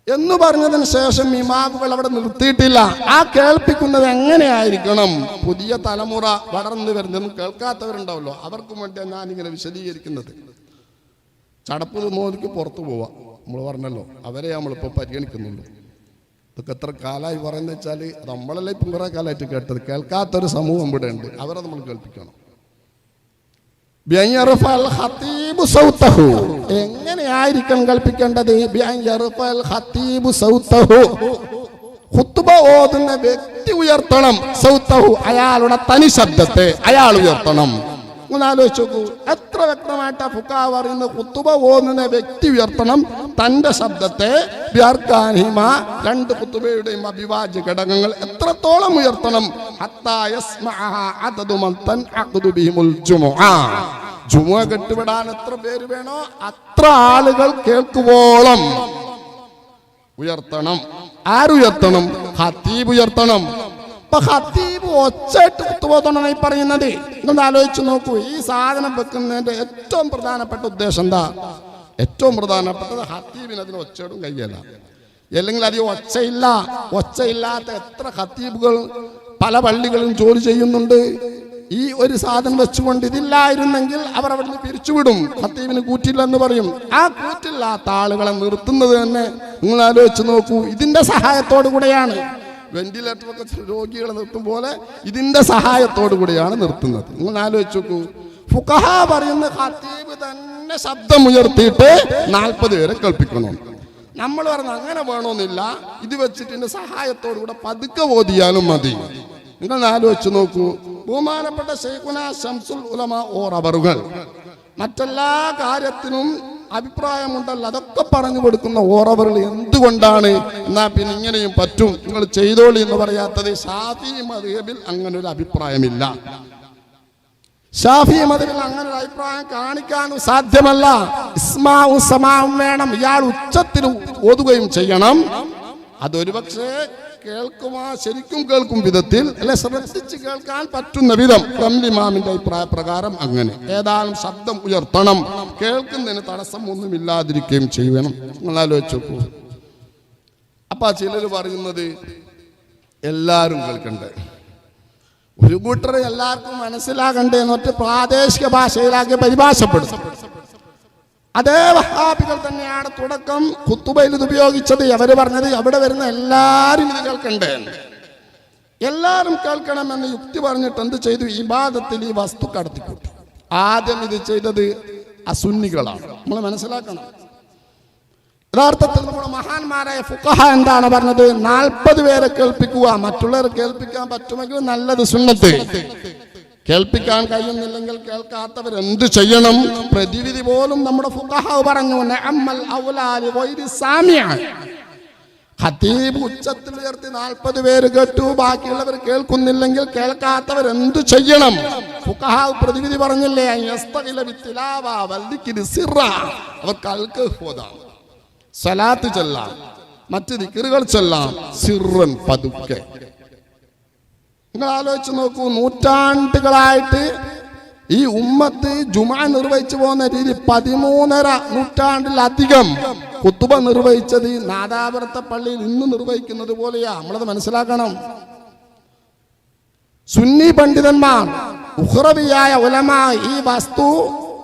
എന്ന് പറഞ്ഞതിന് ശേഷം ഇമാമുകൾ അവിടെ നിർത്തിയിട്ടില്ല. ആ കേൾപ്പിക്കുന്നത് എങ്ങനെയായിരിക്കണം? പുതിയ തലമുറ വളർന്നു വരുന്നതും കേൾക്കാത്തവരുണ്ടാവല്ലോ, അവർക്കും വേണ്ടിയാണ് ഞാനിങ്ങനെ വിശദീകരിക്കുന്നത്. ചടപ്പ് നോക്കി പുറത്തു പോവാ, നമ്മൾ പറഞ്ഞല്ലോ, അവരെ നമ്മളിപ്പോൾ പരിഗണിക്കുന്നുള്ളൂ. ഇതൊക്കെ എത്ര കാലമായി പറയുന്നത് വെച്ചാൽ നമ്മളല്ലേ ഇപ്പം കുറേ കാലമായിട്ട് കേട്ടത്. കേൾക്കാത്തൊരു സമൂഹം ഇവിടെ ഉണ്ട്, അവരെ നമ്മൾ കേൾപ്പിക്കണം. എങ്ങനെയായിരിക്കണം കൽപ്പിക്കേണ്ടത്? ഖുതുബ ഓതുന്ന വ്യക്തി ഉയർത്തണം സൗത്തഹു, അയാളുടെ തനി ശബ്ദത്തെ അയാൾ ഉയർത്തണം. ഒന്ന് ആലോചിച്ച് നോക്കൂ, എത്ര വ്യക്തമായിട്ടാ ഫുഖാഹ പറയുന്നത്. ഖുതുബ ഓതുന്ന വ്യക്തി ഉയർത്തണം തന്റെ ശബ്ദത്തെ. 2 ഖുതുബയുടെയും അഭിവാജ്യ ഘടകങ്ങൾ എത്രത്തോളം ഉയർത്തണം? ജുമുഅ കെട്ടുവിടാൻ എത്ര പേര് വേണോ അത്ര ആളുകൾ കേൾക്കുവോളം ഉയർത്തണം. ആരുയർത്തണം? ഖതീബ് ഉയർത്തണം. അപ്പൊ ഖത്തീബ് ഒച്ചയിട്ട് കുത്തുപോത്തോണ്ടാണ് ഈ പറയുന്നത്. ഒന്ന് ആലോചിച്ച് നോക്കൂ, ഈ സാധനം വെക്കുന്നതിന്റെ ഏറ്റവും പ്രധാനപ്പെട്ട ഉദ്ദേശം എന്താ? ഏറ്റവും പ്രധാനപ്പെട്ടത് ഖത്തീബിന് അതിന് ഒച്ചയോടും കയ്യല്ല. അല്ലെങ്കിൽ അധികം ഒച്ചയില്ലാത്ത എത്ര ഖത്തീബുകൾ പല പള്ളികളും ജോലി ചെയ്യുന്നുണ്ട്. ഈ ഒരു സാധനം വെച്ചുകൊണ്ട് ഇതില്ലായിരുന്നെങ്കിൽ അവർ അവിടുന്ന് പിരിച്ചുവിടും. ഖത്തീബിന് കൂറ്റില്ലെന്ന് പറയും. ആ കൂറ്റില്ലാത്ത ആളുകളെ നിർത്തുന്നത് തന്നെ നിങ്ങൾ ആലോചിച്ച് നോക്കൂ, ഇതിന്റെ സഹായത്തോടു കൂടെയാണ്. വെന്റിലേറ്ററൊക്കെ രോഗികളെ നിർത്തും പോലെ ഇതിന്റെ സഹായത്തോടു കൂടിയാണ് നിർത്തുന്നത്. നിങ്ങൾ ആലോചിച്ച് നോക്കൂ, ഫുഖഹ പറയുന്ന ഖത്തീബ് തന്നെ ശബ്ദം ഉയർത്തിയിട്ട് 40 പേരെ കേൾപ്പിക്കണം. നമ്മൾ പറഞ്ഞ അങ്ങനെ വേണമെന്നില്ല, ഇത് വെച്ചിട്ട് ഇതിന്റെ സഹായത്തോടു കൂടെ പതുക്കെ ഓതിയാലും മതി. നിങ്ങൾ ആലോചിച്ച് നോക്കൂ, ബഹുമാനപ്പെട്ട ശൈഖുനാ ശംസുൽ ഉലമ ഓറബറുകൾ മറ്റെല്ലാ കാര്യത്തിനും അഭിപ്രായമുണ്ടല്ലോ, അതൊക്കെ പറഞ്ഞു കൊടുക്കുന്ന ഓറബറുകൾ എന്തുകൊണ്ടാണ് എന്നാ പിന്നെ ഇങ്ങനെയും പറ്റും നിങ്ങൾ ചെയ്തോളി എന്ന് പറയാത്തത്? ഷാഫിഈ മദ്ഹബിൽ അങ്ങനെ ഒരു അഭിപ്രായമില്ല. ഷാഫിഈ മദ്ഹബിൽ അങ്ങനെ ഒരു അഭിപ്രായം കാണിക്കാനും സാധ്യമല്ല. ഇസ്മാഉം സമാഉം വേണം. ഇയാൾ ഉച്ചത്തിൽ ഓതുകയും ചെയ്യണം. അതൊരു പക്ഷേ ശരിക്കും കേൾക്കും വിധത്തിൽ, അല്ലെ ശ്രദ്ധിച്ച് കേൾക്കാൻ പറ്റുന്ന വിധം ഇമാമിന്റെ അഭിപ്രായ പ്രകാരം അങ്ങനെ ഏതാനും ശബ്ദം ഉയർത്തണം. കേൾക്കുന്നതിന് തടസ്സം ഒന്നുമില്ലാതിരിക്കുകയും ചെയ്യണം. നിങ്ങൾ ആലോചിച്ച് നോക്കൂ. അപ്പൊ ചിലർ പറയുന്നത് എല്ലാവരും കേൾക്കണ്ടേ, ഒരു കൂട്ടർ എല്ലാവർക്കും മനസ്സിലാകണ്ടേ എന്നൊറ്റ പ്രാദേശിക ഭാഷയിലാക്കി പരിഭാഷപ്പെടുത്തും. അതേ വഹാബികൾ തന്നെയാണ് തുടക്കം ഖുതുബയിൽ ഇത് ഉപയോഗിച്ചത്. അവർ പറഞ്ഞത് അവിടെ വരുന്ന എല്ലാവരും ഇത് കേൾക്കണ്ടേ, എല്ലാവരും കേൾക്കണമെന്ന് യുക്തി പറഞ്ഞിട്ട് എന്ത് ചെയ്തു? ഇബാദത്തിൽ ഈ വസ്തു കടത്തിക്കൂട്ടി. ആദ്യം ഇത് ചെയ്തത് അസുന്നികളാണ്. നമ്മൾ മനസ്സിലാക്കണം. യഥാർത്ഥത്തിൽ നമ്മുടെ മഹാന്മാരായ ഫുഖഹ എന്താണ് പറഞ്ഞത്? 40 പേരെ കേൾപ്പിക്കുക. മറ്റുള്ളവരെ കേൾപ്പിക്കാൻ പറ്റുമെങ്കിൽ നല്ലത്, സുന്നത്ത്. കേൾപ്പിക്കാൻ കഴിയുന്നില്ലെങ്കിൽ കേൾക്കാത്തവർ എന്ത് ചെയ്യണം? പ്രതിവിധി പോലും നമ്മുടെ ഫുഖഹ പറഞ്ഞു. നഅമൽ ഔലാലി ഗൈരി സാമിഅ. ഖതീബ് ഉച്ചത്തിൽ ഉയർത്തി 40 പേര് കേട്ടു, ബാക്കിയുള്ളവർ കേൾക്കുന്നില്ലെങ്കിൽ കേൾക്കാത്തവർ എന്ത് ചെയ്യണം? ഫുഖഹ പ്രതിവിധി പറഞ്ഞില്ലേ? യസ്തഖില ബിത്തിലാവ വൽദിക്രി സിറ. അവർക്ക് അൽഖഫ് ഓതാം, സ്വലാത്ത് ചൊല്ലാം, മറ്റ് ദിക്റുകൾ ചൊല്ലാം, സിറൻ പതുക്കെ. നിങ്ങൾ ആലോചിച്ച് നോക്കൂ, നൂറ്റാണ്ടുകളായിട്ട് ഈ ഉമ്മത്ത് ജുമാ നിർവഹിച്ചു പോകുന്ന രീതി 13.5 നൂറ്റാണ്ടിലധികം ഖുതുബ നിർവഹിച്ചത് നാദാപുരത്തെ പള്ളിയിൽ ഇന്ന് നിർവഹിക്കുന്നത് പോലെയാ. നമ്മളത് മനസ്സിലാക്കണം. സുന്നി പണ്ഡിതന്മാർ, ഉഖ്റവിയായ ഉലമാ ഈ വസ്തു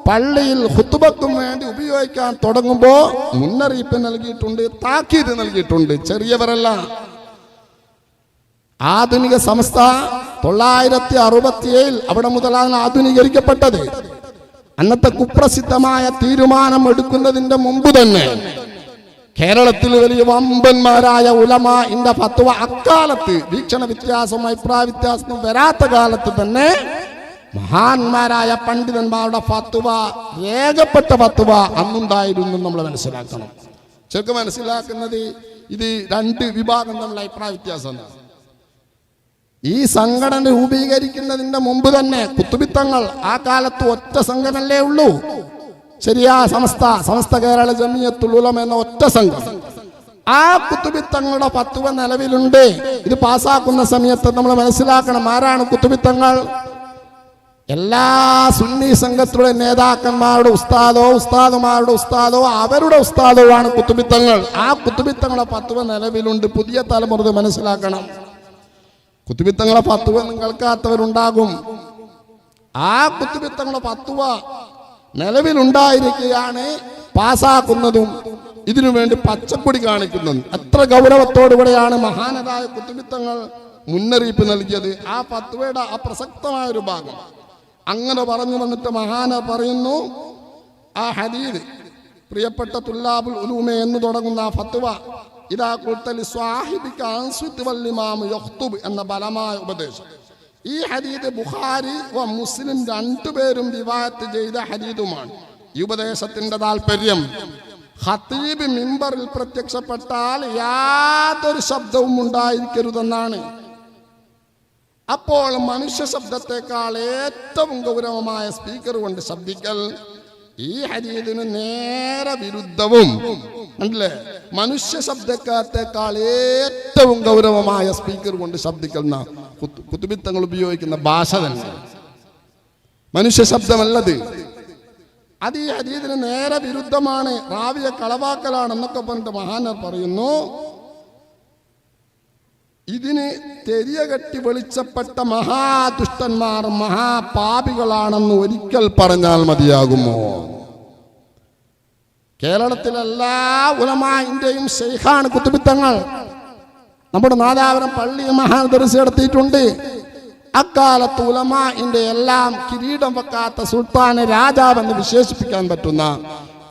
പള്ളിയിൽ ഖുതുബക്കും വേണ്ടി ഉപയോഗിക്കാൻ തുടങ്ങുമ്പോൾ മുന്നറിയിപ്പ് നൽകിയിട്ടുണ്ട്, താക്കീത് നൽകിയിട്ടുണ്ട്. ചെറിയവരല്ല. ആധുനിക സംസ്ഥ 967 അവിടെ മുതലാണ് ആധുനീകരിക്കപ്പെട്ടത്. അന്നത്തെ കുപ്രസിദ്ധമായ തീരുമാനം എടുക്കുന്നതിന്റെ മുമ്പ് തന്നെ കേരളത്തിൽ വലിയ വമ്പന്മാരായ ഉലമാഇന്റെ ഫത്വ അക്കാലത്ത് വീക്ഷണ വ്യത്യാസവും അഭിപ്രായ വ്യത്യാസവും വരാത്ത കാലത്ത് തന്നെ മഹാന്മാരായ പണ്ഡിതന്മാരുടെ ഫത്വ, രേഖപ്പെട്ട ഫത്വ അന്നുണ്ടായിരുന്നു. നമ്മൾ മനസ്സിലാക്കണം. ചെറുക്ക് മനസ്സിലാക്കുന്നത് ഇത് 2 വിഭാഗം തമ്മിലുള്ള അഭിപ്രായ വ്യത്യാസമാണ്. ഈ സംഘടന രൂപീകരിക്കുന്നതിന്റെ മുമ്പ് തന്നെ കുത്തുബിത്തങ്ങൾ ആ കാലത്ത് ഒറ്റ സംഘമല്ലേ ഉള്ളൂ. ശരിയാ, സമസ്ത കേരള ജമിയത്തുൽ ഉലമ എന്ന ഒറ്റ സംഘം. ആ കുത്തുബിത്തങ്ങളുടെ ഫത്വ നിലവിലുണ്ട്. ഇത് പാസ്സാക്കുന്ന സമയത്ത് നമ്മൾ മനസ്സിലാക്കണം, ആരാണ് കുത്തുബിത്തങ്ങൾ? എല്ലാ സുന്നി സംഘത്തിലുള്ള നേതാക്കന്മാരുടെ ഉസ്താദുമാരുടെ ഉസ്താദോ അവരുടെ ഉസ്താദോ ആണ് കുത്തുബിത്തങ്ങൾ. ആ കുത്തുബിത്തങ്ങളുടെ ഫത്വ നിലവിലുണ്ട്. പുതിയ തലമുറ മനസ്സിലാക്കണം. കുത്തുബിത്തങ്ങളെ ഫത്വ കേൾക്കാത്തവരുണ്ടാകും. ആ കുത്തുബിത്തങ്ങളെ ഫത്വ നിലവിലുണ്ടായിരിക്കുകയാണ് പാസാക്കുന്നതും ഇതിനുവേണ്ടി പച്ചപ്പൊടി കാണിക്കുന്നതും. എത്ര ഗൗരവത്തോടുകൂടെയാണ് മഹാനരായ കുത്തുബിത്തങ്ങൾ മുന്നറിയിപ്പ് നൽകിയത്. ആ ഫത്വയുടെ ആ പ്രസക്തമായ ഒരു ഭാഗം അങ്ങനെ പറഞ്ഞു വന്നിട്ട് മഹാന പറയുന്നു, ആ ഹദീദ് പ്രിയപ്പെട്ട തുല്ലാബുൽ ഉലൂമ എന്ന് തുടങ്ങുന്ന ആ ഫത്വ ഇദാ ഖുൽത ലിസ്വാഹിബിക അൻസിത് വൽ ഇമാം യഖ്തുബ് എന്ന ബലമായ ഉപദേശം. ഈ ഹദീദ് ബുഖാരി വ മുസ്ലിം 2 പേരും റിവായത്ത് ചെയ്ത ഹദീദുമാണ്. ഈ ഉപദേശത്തിന്റെ താല്പര്യം ഖതീബ് മിമ്പറിൽ പ്രത്യക്ഷപ്പെട്ടാൽ യാതൊരു ശബ്ദവും ഉണ്ടായിരിക്കരുതെന്നാണ്. അപ്പോൾ മനുഷ്യ ശബ്ദത്തെക്കാൾ ഏറ്റവും ഗൗരവമായ സ്പീക്കർ കൊണ്ട് ശബ്ദിക്കൽ ഈ ഹദീദിന് നേരെ വിരുദ്ധവും. അല്ലേ? മനുഷ്യ ശബ്ദക്കാത്തേക്കാൾ ഏറ്റവും ഗൗരവമായ സ്പീക്കർ കൊണ്ട് ശബ്ദിക്കുന്ന കുത്തുബിത്തങ്ങൾ ഉപയോഗിക്കുന്ന ഭാഷ തന്നെ, മനുഷ്യ ശബ്ദമല്ലത്. അത് ഈ ഹദീസിന് നേരെ വിരുദ്ധമാണ്, റാവിയെ കളവാക്കലാണെന്നൊക്കെ പറഞ്ഞിട്ട് മഹാനർ പറയുന്നു. ഇതിന് തെരിയ കെട്ടി വെളിച്ചപ്പെട്ട മഹാദുഷ്ടന്മാർ മഹാപാപികളാണെന്ന് ഒരിക്കൽ പറഞ്ഞാൽ മതിയാകുമോ? കേരളത്തിലെല്ലാ ഉലമാഇന്റെയും ശൈഖാണ് കുത്തുബിത്തങ്ങൾ. നമ്മുടെ നാദാപുരം പള്ളി മഹാൻ ദർസ് നടത്തിയിട്ടുണ്ട്. അക്കാലത്ത് ഉലമാഇന്റെ എല്ലാം കിരീടം വെക്കാത്ത സുൽത്താനെ രാജാവെന്ന് വിശേഷിപ്പിക്കാൻ പറ്റുന്ന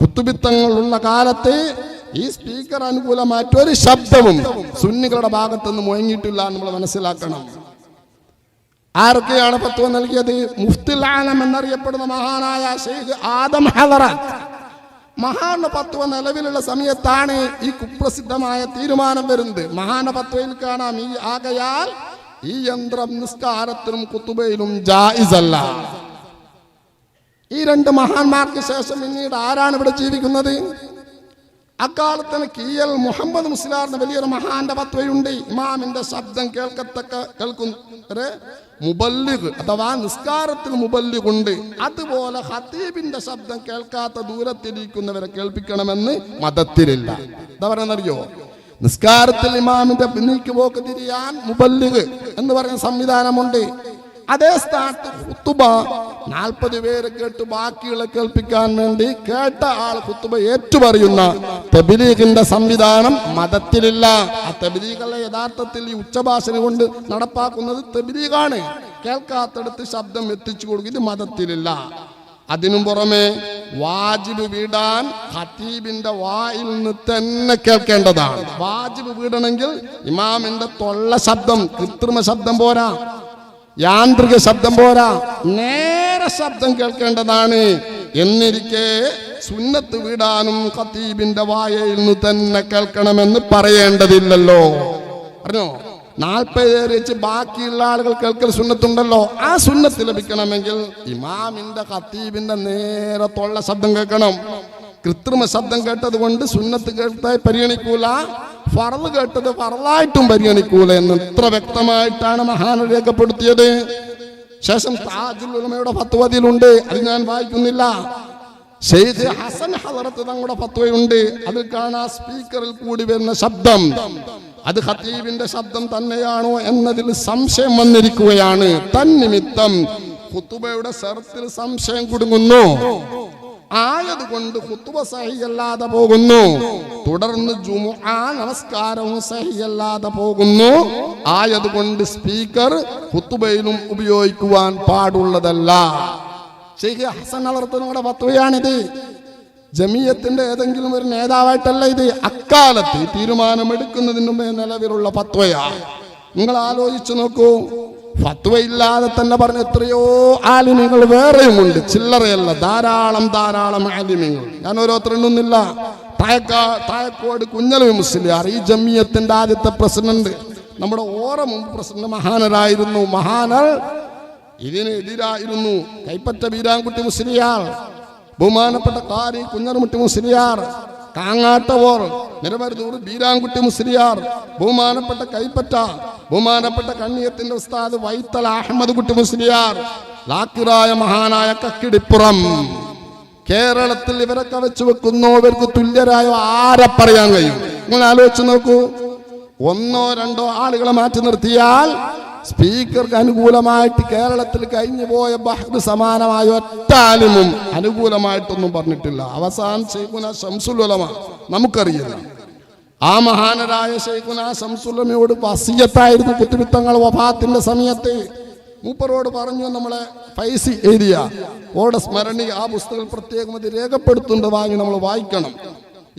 കുത്തുബിത്തങ്ങളുള്ള കാലത്ത് ഈ സ്പീക്കർ അനുകൂലമായിട്ട് ഒരു ശബ്ദവും സുന്നികളുടെ ഭാഗത്തുനിന്ന് മുഴങ്ങിയിട്ടില്ല നമ്മൾ മനസ്സിലാക്കണം. ആരൊക്കെയാണ് ഫത്വ നൽകിയത്? മുഫ്തുൽ ആലം എന്നറിയപ്പെടുന്ന മഹാനായ ശൈഖ് ആദം ഹളറത്ത്. മഹാന്റെ ഫത്വ നിലവിലുള്ള സമയത്താണ് ഈ കുപ്രസിദ്ധമായ തീരുമാനം വരുന്നത്. മഹാന്റെ ഫത്വയിൽ കാണാം, ഈ ആകയാൽ ഈ യന്ത്രം നിസ്കാരത്തിലും കുത്തുബയിലും ജായിസല്ല. ഈ രണ്ട് മഹാന്മാർക്ക് ശേഷം പിന്നീട് ആരാണ് ഇവിടെ ജീവിക്കുന്നത്? അക്കാലത്തിന് കീയൽ മുഹമ്മദ് മുസ്ലിയാറിന് വലിയൊരു മഹാന്റെ ഫത്വയുണ്ട്. ഇമാമിന്റെ ശബ്ദം കേൾക്കുന്ന മുബല്ലിഗ് അഥവാ നിസ്കാരത്തിൽ മുബല്ലിഗ് ഉണ്ട്. അതുപോലെ ഖതീബിന്റെ ശബ്ദം കേൾക്കാത്ത ദൂരത്തിരിക്കുന്നവരെ കേൾപ്പിക്കണമെന്ന് മതത്തിലില്ല. എന്താ പറയുന്നറിയോ? നിസ്കാരത്തിൽ ഇമാമിന്റെ പിന്നിക്ക് പോക്ക് തിരിയാൻ മുബല്ലിഗ് എന്ന് പറയുന്ന സംവിധാനമുണ്ട്. അതേ സ്ഥാനത്ത് ഖുതുബ 40 പേര് കേട്ട് ബാക്കിയുള്ള കേൾപ്പിക്കാൻ വേണ്ടി കേട്ട ആൾ ഖുതുബ ഏറ്റുപറയുന്ന തബ്ലീഗിന്റെ സംവിധാനം മതത്തിലില്ല. ആ തബ്ലീഗുകളെ യഥാർത്ഥത്തിൽ ഈ ഉച്ചഭാഷണ കൊണ്ട് നടപ്പാക്കുന്നത് തബ്ലീഗാണ്. കേൾക്കാത്തടത്ത് ശബ്ദം എത്തിച്ചു കൊടുക്കും. ഇത് മതത്തിലില്ല. അതിനും പുറമെ വാജിബ് വീടാൻ ഖതീബിന്റെ വായിൽ നിന്ന് തന്നെ കേൾക്കേണ്ടതാണ്. വാജിബ് വീടണമെങ്കിൽ ഇമാമിന്റെ തൊള്ള ശബ്ദം, കൃത്രിമ ശബ്ദം പോരാ, യാന്ത്രിക ശബ്ദം പോരാ, നേരെ ശബ്ദം കേൾക്കേണ്ടതാണ്. എന്നിരിക്കെ സുന്നത്ത് വീടാനും ഖതീബിന്റെ വായയിൽ നിന്ന് തന്നെ കേൾക്കണമെന്ന് പറയേണ്ടതില്ലല്ലോ. അറിഞ്ഞോ? 40 പേര് വെച്ച് ബാക്കിയുള്ള ആളുകൾ കേൾക്കൽ സുന്നത്തുണ്ടല്ലോ. ആ സുന്നത്ത് ലഭിക്കണമെങ്കിൽ ഇമാമിന്റെ ഖതീബിന്റെ നേരെ തൊള്ള ശബ്ദം കേൾക്കണം. കൃത്രിമ ശബ്ദം കേട്ടത് കൊണ്ട് സുന്നത്ത് കേട്ടായി പരിഗണിക്കൂല, ഫർള് കേട്ടത് ഫർളായിട്ടും പരിഗണിക്കൂല എന്ന് ഇത്ര വ്യക്തമായിട്ടാണ് മഹാൻ രേഖപ്പെടുത്തിയത്. ശേഷം താജുൽ ഉലമയുടെ ഫത്വയിലുണ്ട്, അത് ഞാൻ വായിക്കുന്നില്ല. ശൈഖ് ഹസൻ ഹളറത്ത് തങ്ങളുടെ ഫത്വയുണ്ട്. അതിൽ കാണാ സ്പീക്കറിൽ കൂടി വരുന്ന ശബ്ദം അത് ഖതീബിന്റെ ശബ്ദം തന്നെയാണോ എന്നതിൽ സംശയം വന്നിരിക്കുകയാണ്. തന്നിമിത്തം ഖുതുബയുടെ ശർത്തിൽ സംശയം കുടുങ്ങുന്നു. ആയതുകൊണ്ട് ഖുതുബ സഹിയല്ലാതെ പോകുന്നു. തുടർന്ന് ജുമുഅ നമസ്കാരവും സഹിയല്ലാതെ പോകുന്നു. ആയതുകൊണ്ട് സ്പീക്കർ ഖുതുബയിലും ഉപയോഗിക്കുവാൻ പാടുള്ളതല്ല. ശൈഖ് ഹസൻ ഹളറത്തിന്റെ ഫത്വയാണിത്. ജമിയത്തിന്റെ ഏതെങ്കിലും ഒരു നേതാവായിട്ടല്ല ഇത്. അക്കാലത്ത് തീരുമാനമെടുക്കുന്നതിന് മുമ്പേ നിലവിലുള്ള ഫത്വയാ. നിങ്ങൾ ആലോചിച്ചു നോക്കൂ. ഫത്വ ഇല്ലാതെ തന്നെ പറഞ്ഞ എത്രയോ ആലിമ്യങ്ങൾ വേറെയുമുണ്ട്, ചില്ലറയല്ല, ധാരാളം ആലിമ്യങ്ങൾ. ഞാൻ ഓരോരുത്തരൊന്നുമില്ല. തായക്കോട് കുഞ്ഞലവി മുസ്ലിയാർ ഈ ജമിയത്തിന്റെ ആദ്യത്തെ പ്രസിഡന്റ്, നമ്മുടെ മുമ്പ് പ്രസിഡന്റ് മഹാനരായിരുന്നു. മഹാനർ ഇതിനെതിരായിരുന്നു. കൈപ്പറ്റ ബീരാൻകുട്ടി മുസ്ലിയാർ, ബഹുമാനപ്പെട്ട കാരി കുഞ്ഞറുമുട്ടി മുസ്ലിയാർ, കാങ്ങാട്ടവോർ നിരവധി ബീരാൻകുട്ടി മുസ്ലിയാർ, ബഹുമാനപ്പെട്ട കൈപ്പറ്റ, ബഹുമാനപ്പെട്ട കണ്ണിയത്തിന്റെ ഉസ്താദ് വൈത്തല അഹമ്മദ് കുട്ടി മുസ്ലിയാർ, ലാക്കിറായ മഹാനായ കക്കിടിപ്പുറം. കേരളത്തിൽ ഇവരൊക്കെ വെച്ച് വെക്കുന്നു. ഇവർക്ക് തുല്യരായ ആരെ പറയാൻ കഴിയും? നിങ്ങൾ ആലോചിച്ച് നോക്കൂ. 1-2 ആളുകളെ മാറ്റി നിർത്തിയാൽ സ്പീക്കർക്ക് അനുകൂലമായിട്ട് കേരളത്തിൽ കഴിഞ്ഞു പോയ ബഹ്ദ് സമാനമായ ഒറ്റ ആലിമും അനുകൂലമായിട്ടൊന്നും പറഞ്ഞിട്ടില്ല. അവസാനം ശൈഖുന ശംസുൽ ഉലമ നമുക്കറിയില്ല. ആ മഹാനരായ ശൈഖുന ശംസുൽ ഉലമയോട് വസിയത്തായിരുന്നു കുത്തുബിത്തങ്ങൾ വഫാത്തിന്റെ സമയത്ത്. മൂപ്പരോട് പറഞ്ഞു, നമ്മളെ ഫൈസി ഏരിയ ഓടെ സ്മരണി ആ പുസ്തകം പ്രത്യേകം അത് രേഖപ്പെടുത്തുന്നത് വാങ്ങി നമ്മൾ വായിക്കണം.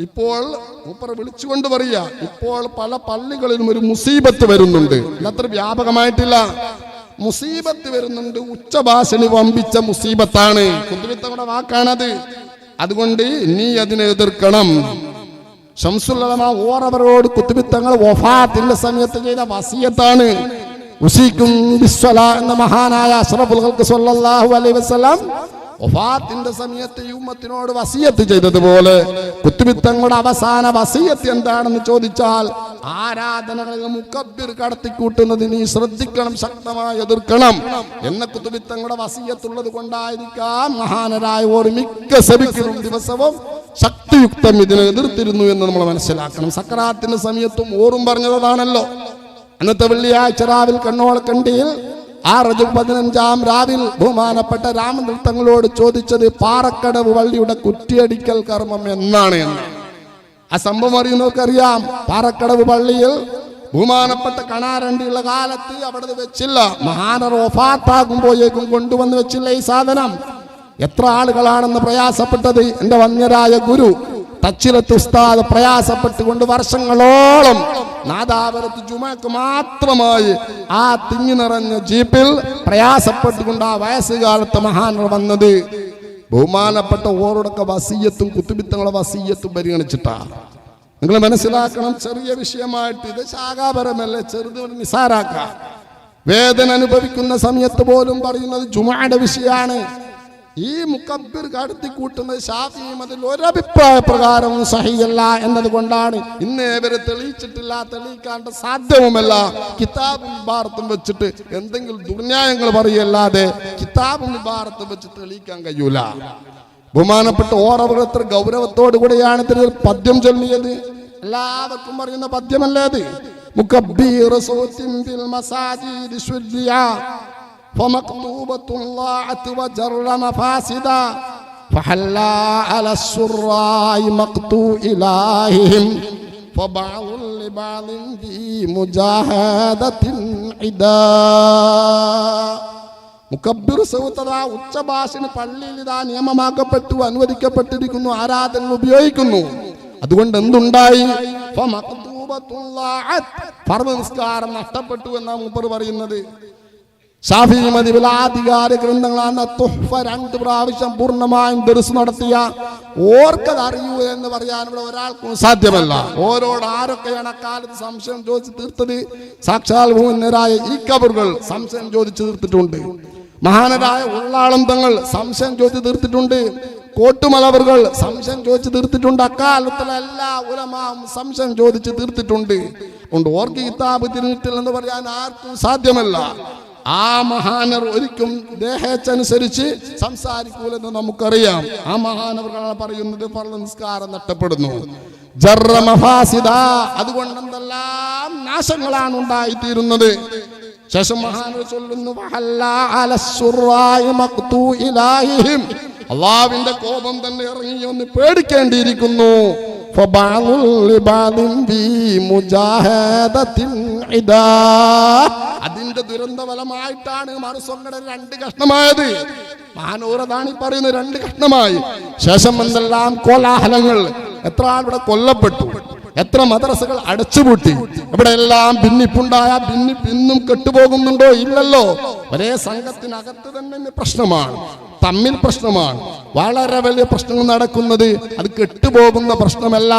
ഇപ്പോൾ മൂപ്പർ വിളിച്ചുകൊണ്ട് പറയുക, ഇപ്പോൾ പല പള്ളികളിലും ഒരു മുസീബത്ത് വരുന്നുണ്ട്. അത്ര വ്യാപകമായിട്ടില്ല, മുസീബത്ത് വരുന്നുണ്ട്. ഉച്ചഭാഷണി വമ്പിച്ച മുസീബത്താണ്. കുത്തുബിത്തങ്ങളുടെ വാക്കാണത്. അതുകൊണ്ട് നീ അതിനെ എതിർക്കണം. ശംസുൽ ഉലമ ഓറവരോട് കുത്തുബിത്തങ്ങൾ വഫാത്തിന്റെ സമയത്ത് ചെയ്ത വസിയത്താണ്. ഉസീക്കും ബിസ്സലാ എന്ന മഹാനായ അഷ്റഫുൽ ഖൽഖ് സ്വല്ലല്ലാഹു അലൈഹി വസല്ലം വഫാത്തിന്റെ സമയത്ത് ഈ ഉമ്മത്തിനോട് വസിയത്ത് ചെയ്തതുപോലെ കുത്തുബിത്തങ്ങളുടെ അവസാന വസിയത്ത് എന്താണെന്ന് ചോദിച്ചാൽ ആരാധനകളിൽ മുക്കബ്ബിർ കടത്തിക്കൂട്ടുന്നത് നീ ശ്രദ്ധിക്കണം, ശക്തമായി എതിർക്കണം എന്ന കുത്തുബി തങ്ങളുടെ വസിയത്തുള്ളത് കൊണ്ടായിരിക്കാം മഹാനരായ ഓർ മിക്ക സഭിക്കലും ദിവസവും ശക്തിയുക്തം ഇതിനെ എതിർത്തിരുന്നു എന്ന് നമ്മൾ മനസ്സിലാക്കണം. സക്രാത്തിന്റെ സമയത്തും ഓറും പറഞ്ഞതാണല്ലോ. അന്നത്തെ വെള്ളിയാഴ്ച രാവിൽ കണ്ണോളക്കണ്ടിയിൽ ആ റജബ് 15-ാം രാവിൽ ബഹുമാനപ്പെട്ട രാമതീർത്ഥങ്ങളോട് ചോദിച്ചത് പാറക്കടവ് വള്ളിയുടെ കുറ്റിയടിക്കൽ കർമ്മം എന്നാണ് എന്ന്. ആ സംഭവം അറിയുന്നവർക്കറിയാം. പാറക്കടവ് പള്ളിയിൽ ബഹുമാനപ്പെട്ട കണാരണ്ടിയുള്ള കാലത്ത് അവിടെ വെച്ചില്ല. മഹാനർ വഫാത്താകുമ്പോഴേക്കും കൊണ്ടുവന്ന് വെച്ചില്ല ഈ സാധനം. എത്ര ആളുകളാണെന്ന് പ്രയാസപ്പെട്ടത്. എൻ്റെ വന്യരായ ഗുരു തച്ചിലത്ത് ഉസ്താദ് പ്രയാസപ്പെട്ടുകൊണ്ട് വർഷങ്ങളോളം നാദാപുരത്ത് ജുമക്ക് മാത്രമായി ആ തിങ്ങി നിറഞ്ഞ ജീപ്പിൽ പ്രയാസപ്പെട്ടുകൊണ്ട് ആ വയസ്സുകാലത്ത് മഹാനർ വന്നത് ബഹുമാനപ്പെട്ട ഓരോടൊക്കെ വസീയത്തും കുത്തുബിത്തങ്ങളുടെ വസീയത്തും പരിഗണിച്ചിട്ടാ. നിങ്ങൾ മനസ്സിലാക്കണം, ചെറിയ വിഷയമായിട്ട് ഇത് ശാഖാപരമല്ലേ, ചെറുത് നിസാരാക്കാം. വേദന അനുഭവിക്കുന്ന സമയത്ത് പോലും പറയുന്നത് ജുമയുടെ വിഷയമാണ്. ഈ മുക്കബ്ബിർ കടത്തി കൂട്ടുന്നത് ശാഫി അതിൽ ഒരഭിപ്രായ പ്രകാരവും സഹിയല്ല എന്നതുകൊണ്ടാണ് ഇന്നേ വരെ തെളിയിച്ചിട്ടില്ല, തെളിയിക്കാണ്ട് സാധ്യവുമല്ല. കിതാബും ഇബാറത്തും വെച്ചിട്ട് എന്തെങ്കിലും ദുർന്യായങ്ങൾ പറയല്ലാതെ കിതാബും ഇബാറത്തും വെച്ച് തെളിയിക്കാൻ കഴിയൂല. ബഹുമാനപ്പെട്ട ഓറവർ എത്ര ഗൗരവത്തോടു കൂടെയാണ് ഇതിൽ പദ്യം ചൊല്ലിയത്. എല്ലാവർക്കും പറയുന്ന പദ്യമല്ലേ അത്. മുക്കബ്ബിർ സൗത്തിൻ ഫിൽ മസാജിദി ശുല്ലിയാ فمكتوبة ضاعت وجر مفاسدا فحلا على السراء مقتو إلههم فبعض لبعض في مجاهدة عدا. മുക്കബ്ബിർ സൗത്ത് ഉച്ചഭാഷന് പള്ളിയിൽ ഇതാ നിയമമാക്കപ്പെട്ടു, അനുവദിക്കപ്പെട്ടിരിക്കുന്നു, ആരാധന ഉപയോഗിക്കുന്നു. അതുകൊണ്ട് എന്തുണ്ടായി? ഫർദ് നിസ്കാരം നഷ്ടപ്പെട്ടു എന്നാണ് മൂപ്പർ പറയുന്നത്. ഷാഫി മദ്ഹബിലെ ആധികാരിക ഗ്രന്ഥങ്ങളാണ് തുഹ്ഫ 2 പ്രാവശ്യം പൂർണ്ണമായും ദർസ് നടത്തിയ ഓർക്കത് അറിയൂ എന്ന് പറയാൻ ഇവിടെ ഒരാൾക്കും സാധ്യമല്ല. ഓരോട് ആരൊക്കെയാണ് അക്കാലത്ത് സംശയം ചോദിച്ച് തീർത്തത്? സാക്ഷാൽ ഭൂമന്യരായ ഈ കബറുകൾ സംശയം ചോദിച്ചു തീർത്തിട്ടുണ്ട്. മഹാനരായ ഉള്ളാളം തങ്ങൾ സംശയം ചോദിച്ചു തീർത്തിട്ടുണ്ട്. കോട്ടുമലവറുകൾ സംശയം ചോദിച്ചു തീർത്തിട്ടുണ്ട്. അക്കാലത്തുള്ള എല്ലാ ഉലമാവും സംശയം ചോദിച്ചു തീർത്തിട്ടുണ്ട്. അതുകൊണ്ട് ഓർക്ക് കിതാബ് തിരിഞ്ഞിട്ടില്ലെന്ന് പറയാൻ ആർക്കും സാധ്യമല്ല. ആ മഹാനർ ഒരിക്കലും ദേഹേച്ഛനുസരിച്ച് സംസാരിക്കൂലെന്ന് നമുക്കറിയാം. ആ മഹാനവർ പറയുന്നത് ഫർദ് നിസ്കാരം നഷ്ടപ്പെടുന്നു. ജർറ മഫാസിദ, അതുകൊണ്ട് എന്തെല്ലാം നാശങ്ങളാണ് ഉണ്ടായിത്തീരുന്നത്. ശേഷം മഹാനർ ചൊല്ലുന്നു അള്ളാഹുവിന്റെ കോപം തന്നെ ഇറങ്ങി ഒന്ന് പേടിക്കേണ്ടിയിരിക്കുന്നു. അതിന്റെ ദുരന്ത ഫലമായിട്ടാണ് മറുസൊങ്ങടെ 2 കഷ്ണമായത്. മഹാനൂറതാണ് ഈ പറയുന്നത്, 2 കഷ്ണമായി. ശേഷം എന്തെല്ലാം കോലാഹലങ്ങൾ, എത്ര ആൾ ഇവിടെ കൊല്ലപ്പെട്ടു, എത്ര മദ്രസകൾ അടച്ചുപൂട്ടി, ഇവിടെ എല്ലാം ഭിന്നിപ്പുണ്ടായ ഭിന്നിപ്പിന്നും കെട്ടുപോകുന്നുണ്ടോ? ഇല്ലല്ലോ. ഒരേ സംഘത്തിനകത്ത് തന്നെ പ്രശ്നമാണ്, തമ്മിൽ പ്രശ്നമാണ്. വളരെ വലിയ പ്രശ്നങ്ങൾ നടക്കുന്നത് അത് കെട്ടുപോകുന്ന പ്രശ്നമല്ല.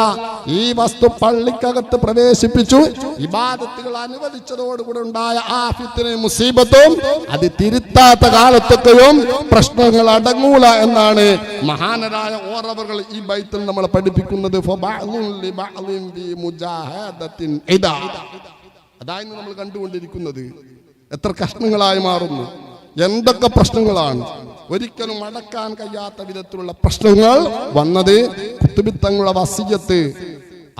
ഈ വസ്തു പള്ളിക്കകത്ത് പ്രവേശിപ്പിച്ചു ഇബാദത്തുകൾ അനുവദിച്ചതോടുകൂടെ ഉണ്ടായ ആ ഫിത്ന മുസീബത്തും അത് തിരുത്താത്ത കാലത്തൊക്കെയും പ്രശ്നങ്ങൾ അടങ്ങൂല എന്നാണ് മഹാനരായ ഓറവകൾ ഈ ബൈത്തിൽ നമ്മളെ പഠിപ്പിക്കുന്നത്. അതായത് നമ്മൾ കണ്ടുകൊണ്ടിരിക്കുന്നത് എത്ര കഷ്ണങ്ങളായി മാറുന്നു, എന്തൊക്കെ പ്രശ്നങ്ങളാണ്. ഒരിക്കലും അടക്കാൻ കഴിയാത്ത വിധത്തിലുള്ള പ്രശ്നങ്ങൾ വന്നത് കുത്തുബിത്തങ്ങളുടെ വസിയത്ത്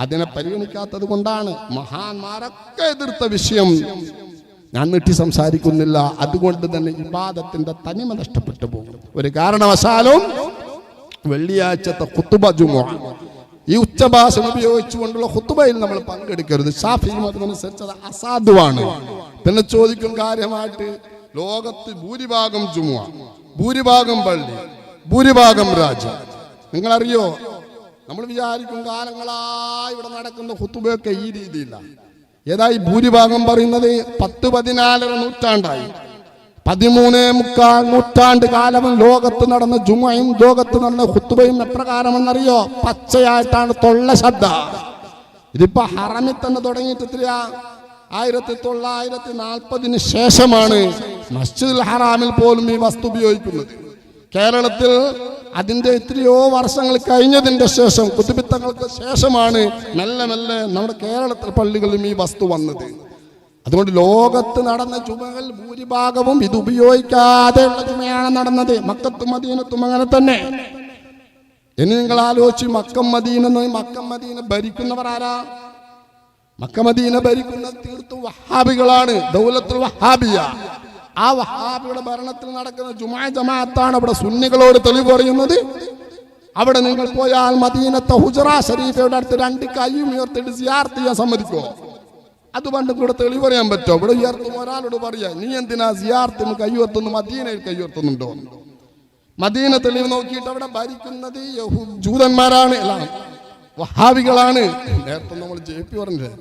അതിനെ പരിഗണിക്കാത്തത് കൊണ്ടാണ്. മഹാന്മാരൊക്കെ എതിർത്ത വിഷയം ഞാൻ നീട്ടി സംസാരിക്കുന്നില്ല. അതുകൊണ്ട് തന്നെ ഇബാദത്തിന്റെ തനിമ നഷ്ടപ്പെട്ടു പോകും. ഒരു കാരണവശാലും വെള്ളിയാഴ്ചത്തെ ഖുതുബ ജുമുഅ ഈ ഉച്ചഭാഷണം ഉപയോഗിച്ചുകൊണ്ടുള്ള ഖുതുബയിൽ നമ്മൾ പങ്കെടുക്കരുത്. ശാഫി മദ്ഹബനുസരിച്ച് അത് അസാധുവാണ്. പിന്നെ ചോദിക്കും കാര്യമായിട്ട്, ലോകത്ത് ഭൂരിഭാഗം ജുമുഅ, ഭൂരിഭാഗം പള്ളി, ഭൂരിഭാഗം രാജ്യം, നിങ്ങളറിയോ? നമ്മൾ വിചാരിക്കും കാലങ്ങളായി ഇവിടെ നടക്കുന്ന ഖുതുബയൊക്കെ ഈ രീതിയിലാണ്. ഏതായി ഭൂരിഭാഗം പറയുന്നത് 10-14 നൂറ്റാണ്ടായി, 13-മുക്കാൽ നൂറ്റാണ്ട് കാലം ലോകത്ത് നടന്ന ജുമുഅയും ലോകത്ത് നടന്ന ഖുതുബയും എപ്രകാരമെന്നറിയോ? പച്ചയായിട്ടാണ്, തൊള്ള ശബ്ദ. ഇതിപ്പോ ഹറമിൽ തന്നെ തുടങ്ങിയിട്ടില്ല. 1940 ശേഷമാണ് മസ്ജിദുൽ ഹറാമിൽ പോലും ഈ വസ്തു ഉപയോഗിക്കുന്നത്. കേരളത്തിൽ അതിൻ്റെ എത്രയോ വർഷങ്ങൾ കഴിഞ്ഞതിൻ്റെ ശേഷം കുത്തുബിത്തങ്ങൾക്ക് ശേഷമാണ് മെല്ലെ മെല്ലെ നമ്മുടെ കേരളത്തിലെ പള്ളികളിലും ഈ വസ്തു വന്നത്. അതുകൊണ്ട് ലോകത്ത് നടന്ന ചുമകൾ ഭൂരിഭാഗവും ഇത് ഉപയോഗിക്കാതെയുള്ള ചുമയാണ് നടന്നത്. മക്കത്തും മദീനത്തും അങ്ങനെ തന്നെ. ഇനി നിങ്ങൾ ആലോചിച്ച് മക്കം മദീന ഭരിക്കുന്നവർ ആരാ? മക്ക മദീന ഭരിക്കുന്ന തീർത്തും വഹാബികളാണ്, ദൗലത്തുൽ വഹാബിയ. ആ വഹാബിയുടെ ഭരണത്തിൽ നടക്കുന്ന ജുമാ ജമാഅത്താണ് അവിടെ സുന്നികളോട് തെളിവ് പറയുന്നത്. അവിടെ നിങ്ങൾ പോയാൽ മദീനത്തെ ഹുജറ ഷരീഫയുടെ അടുത്ത് 2 കൈയും ഉയർത്തിട്ട് സിയാറത്ത് ചെയ്യാൻ സമ്മതിക്കോ? അത് പണ്ടും കൂടെ തെളിവ് പറയാൻ പറ്റുമോ? ഇവിടെ ഉയർത്തും ഒരാളോട് പറയാ, നീ എന്തിനാ സിയാറത്തിന് കൈ ഉയർത്തുന്നു, മദീനയിൽ കൈ ഉയർത്തുന്നുണ്ടോ? മദീന തെളിവ് നോക്കിയിട്ട് അവിടെ ഭരിക്കുന്നത് ജൂതന്മാരാണ്, അല്ല വഹാബികളാണ്. നേരത്തെ നമ്മൾ JP പറഞ്ഞില്ലേ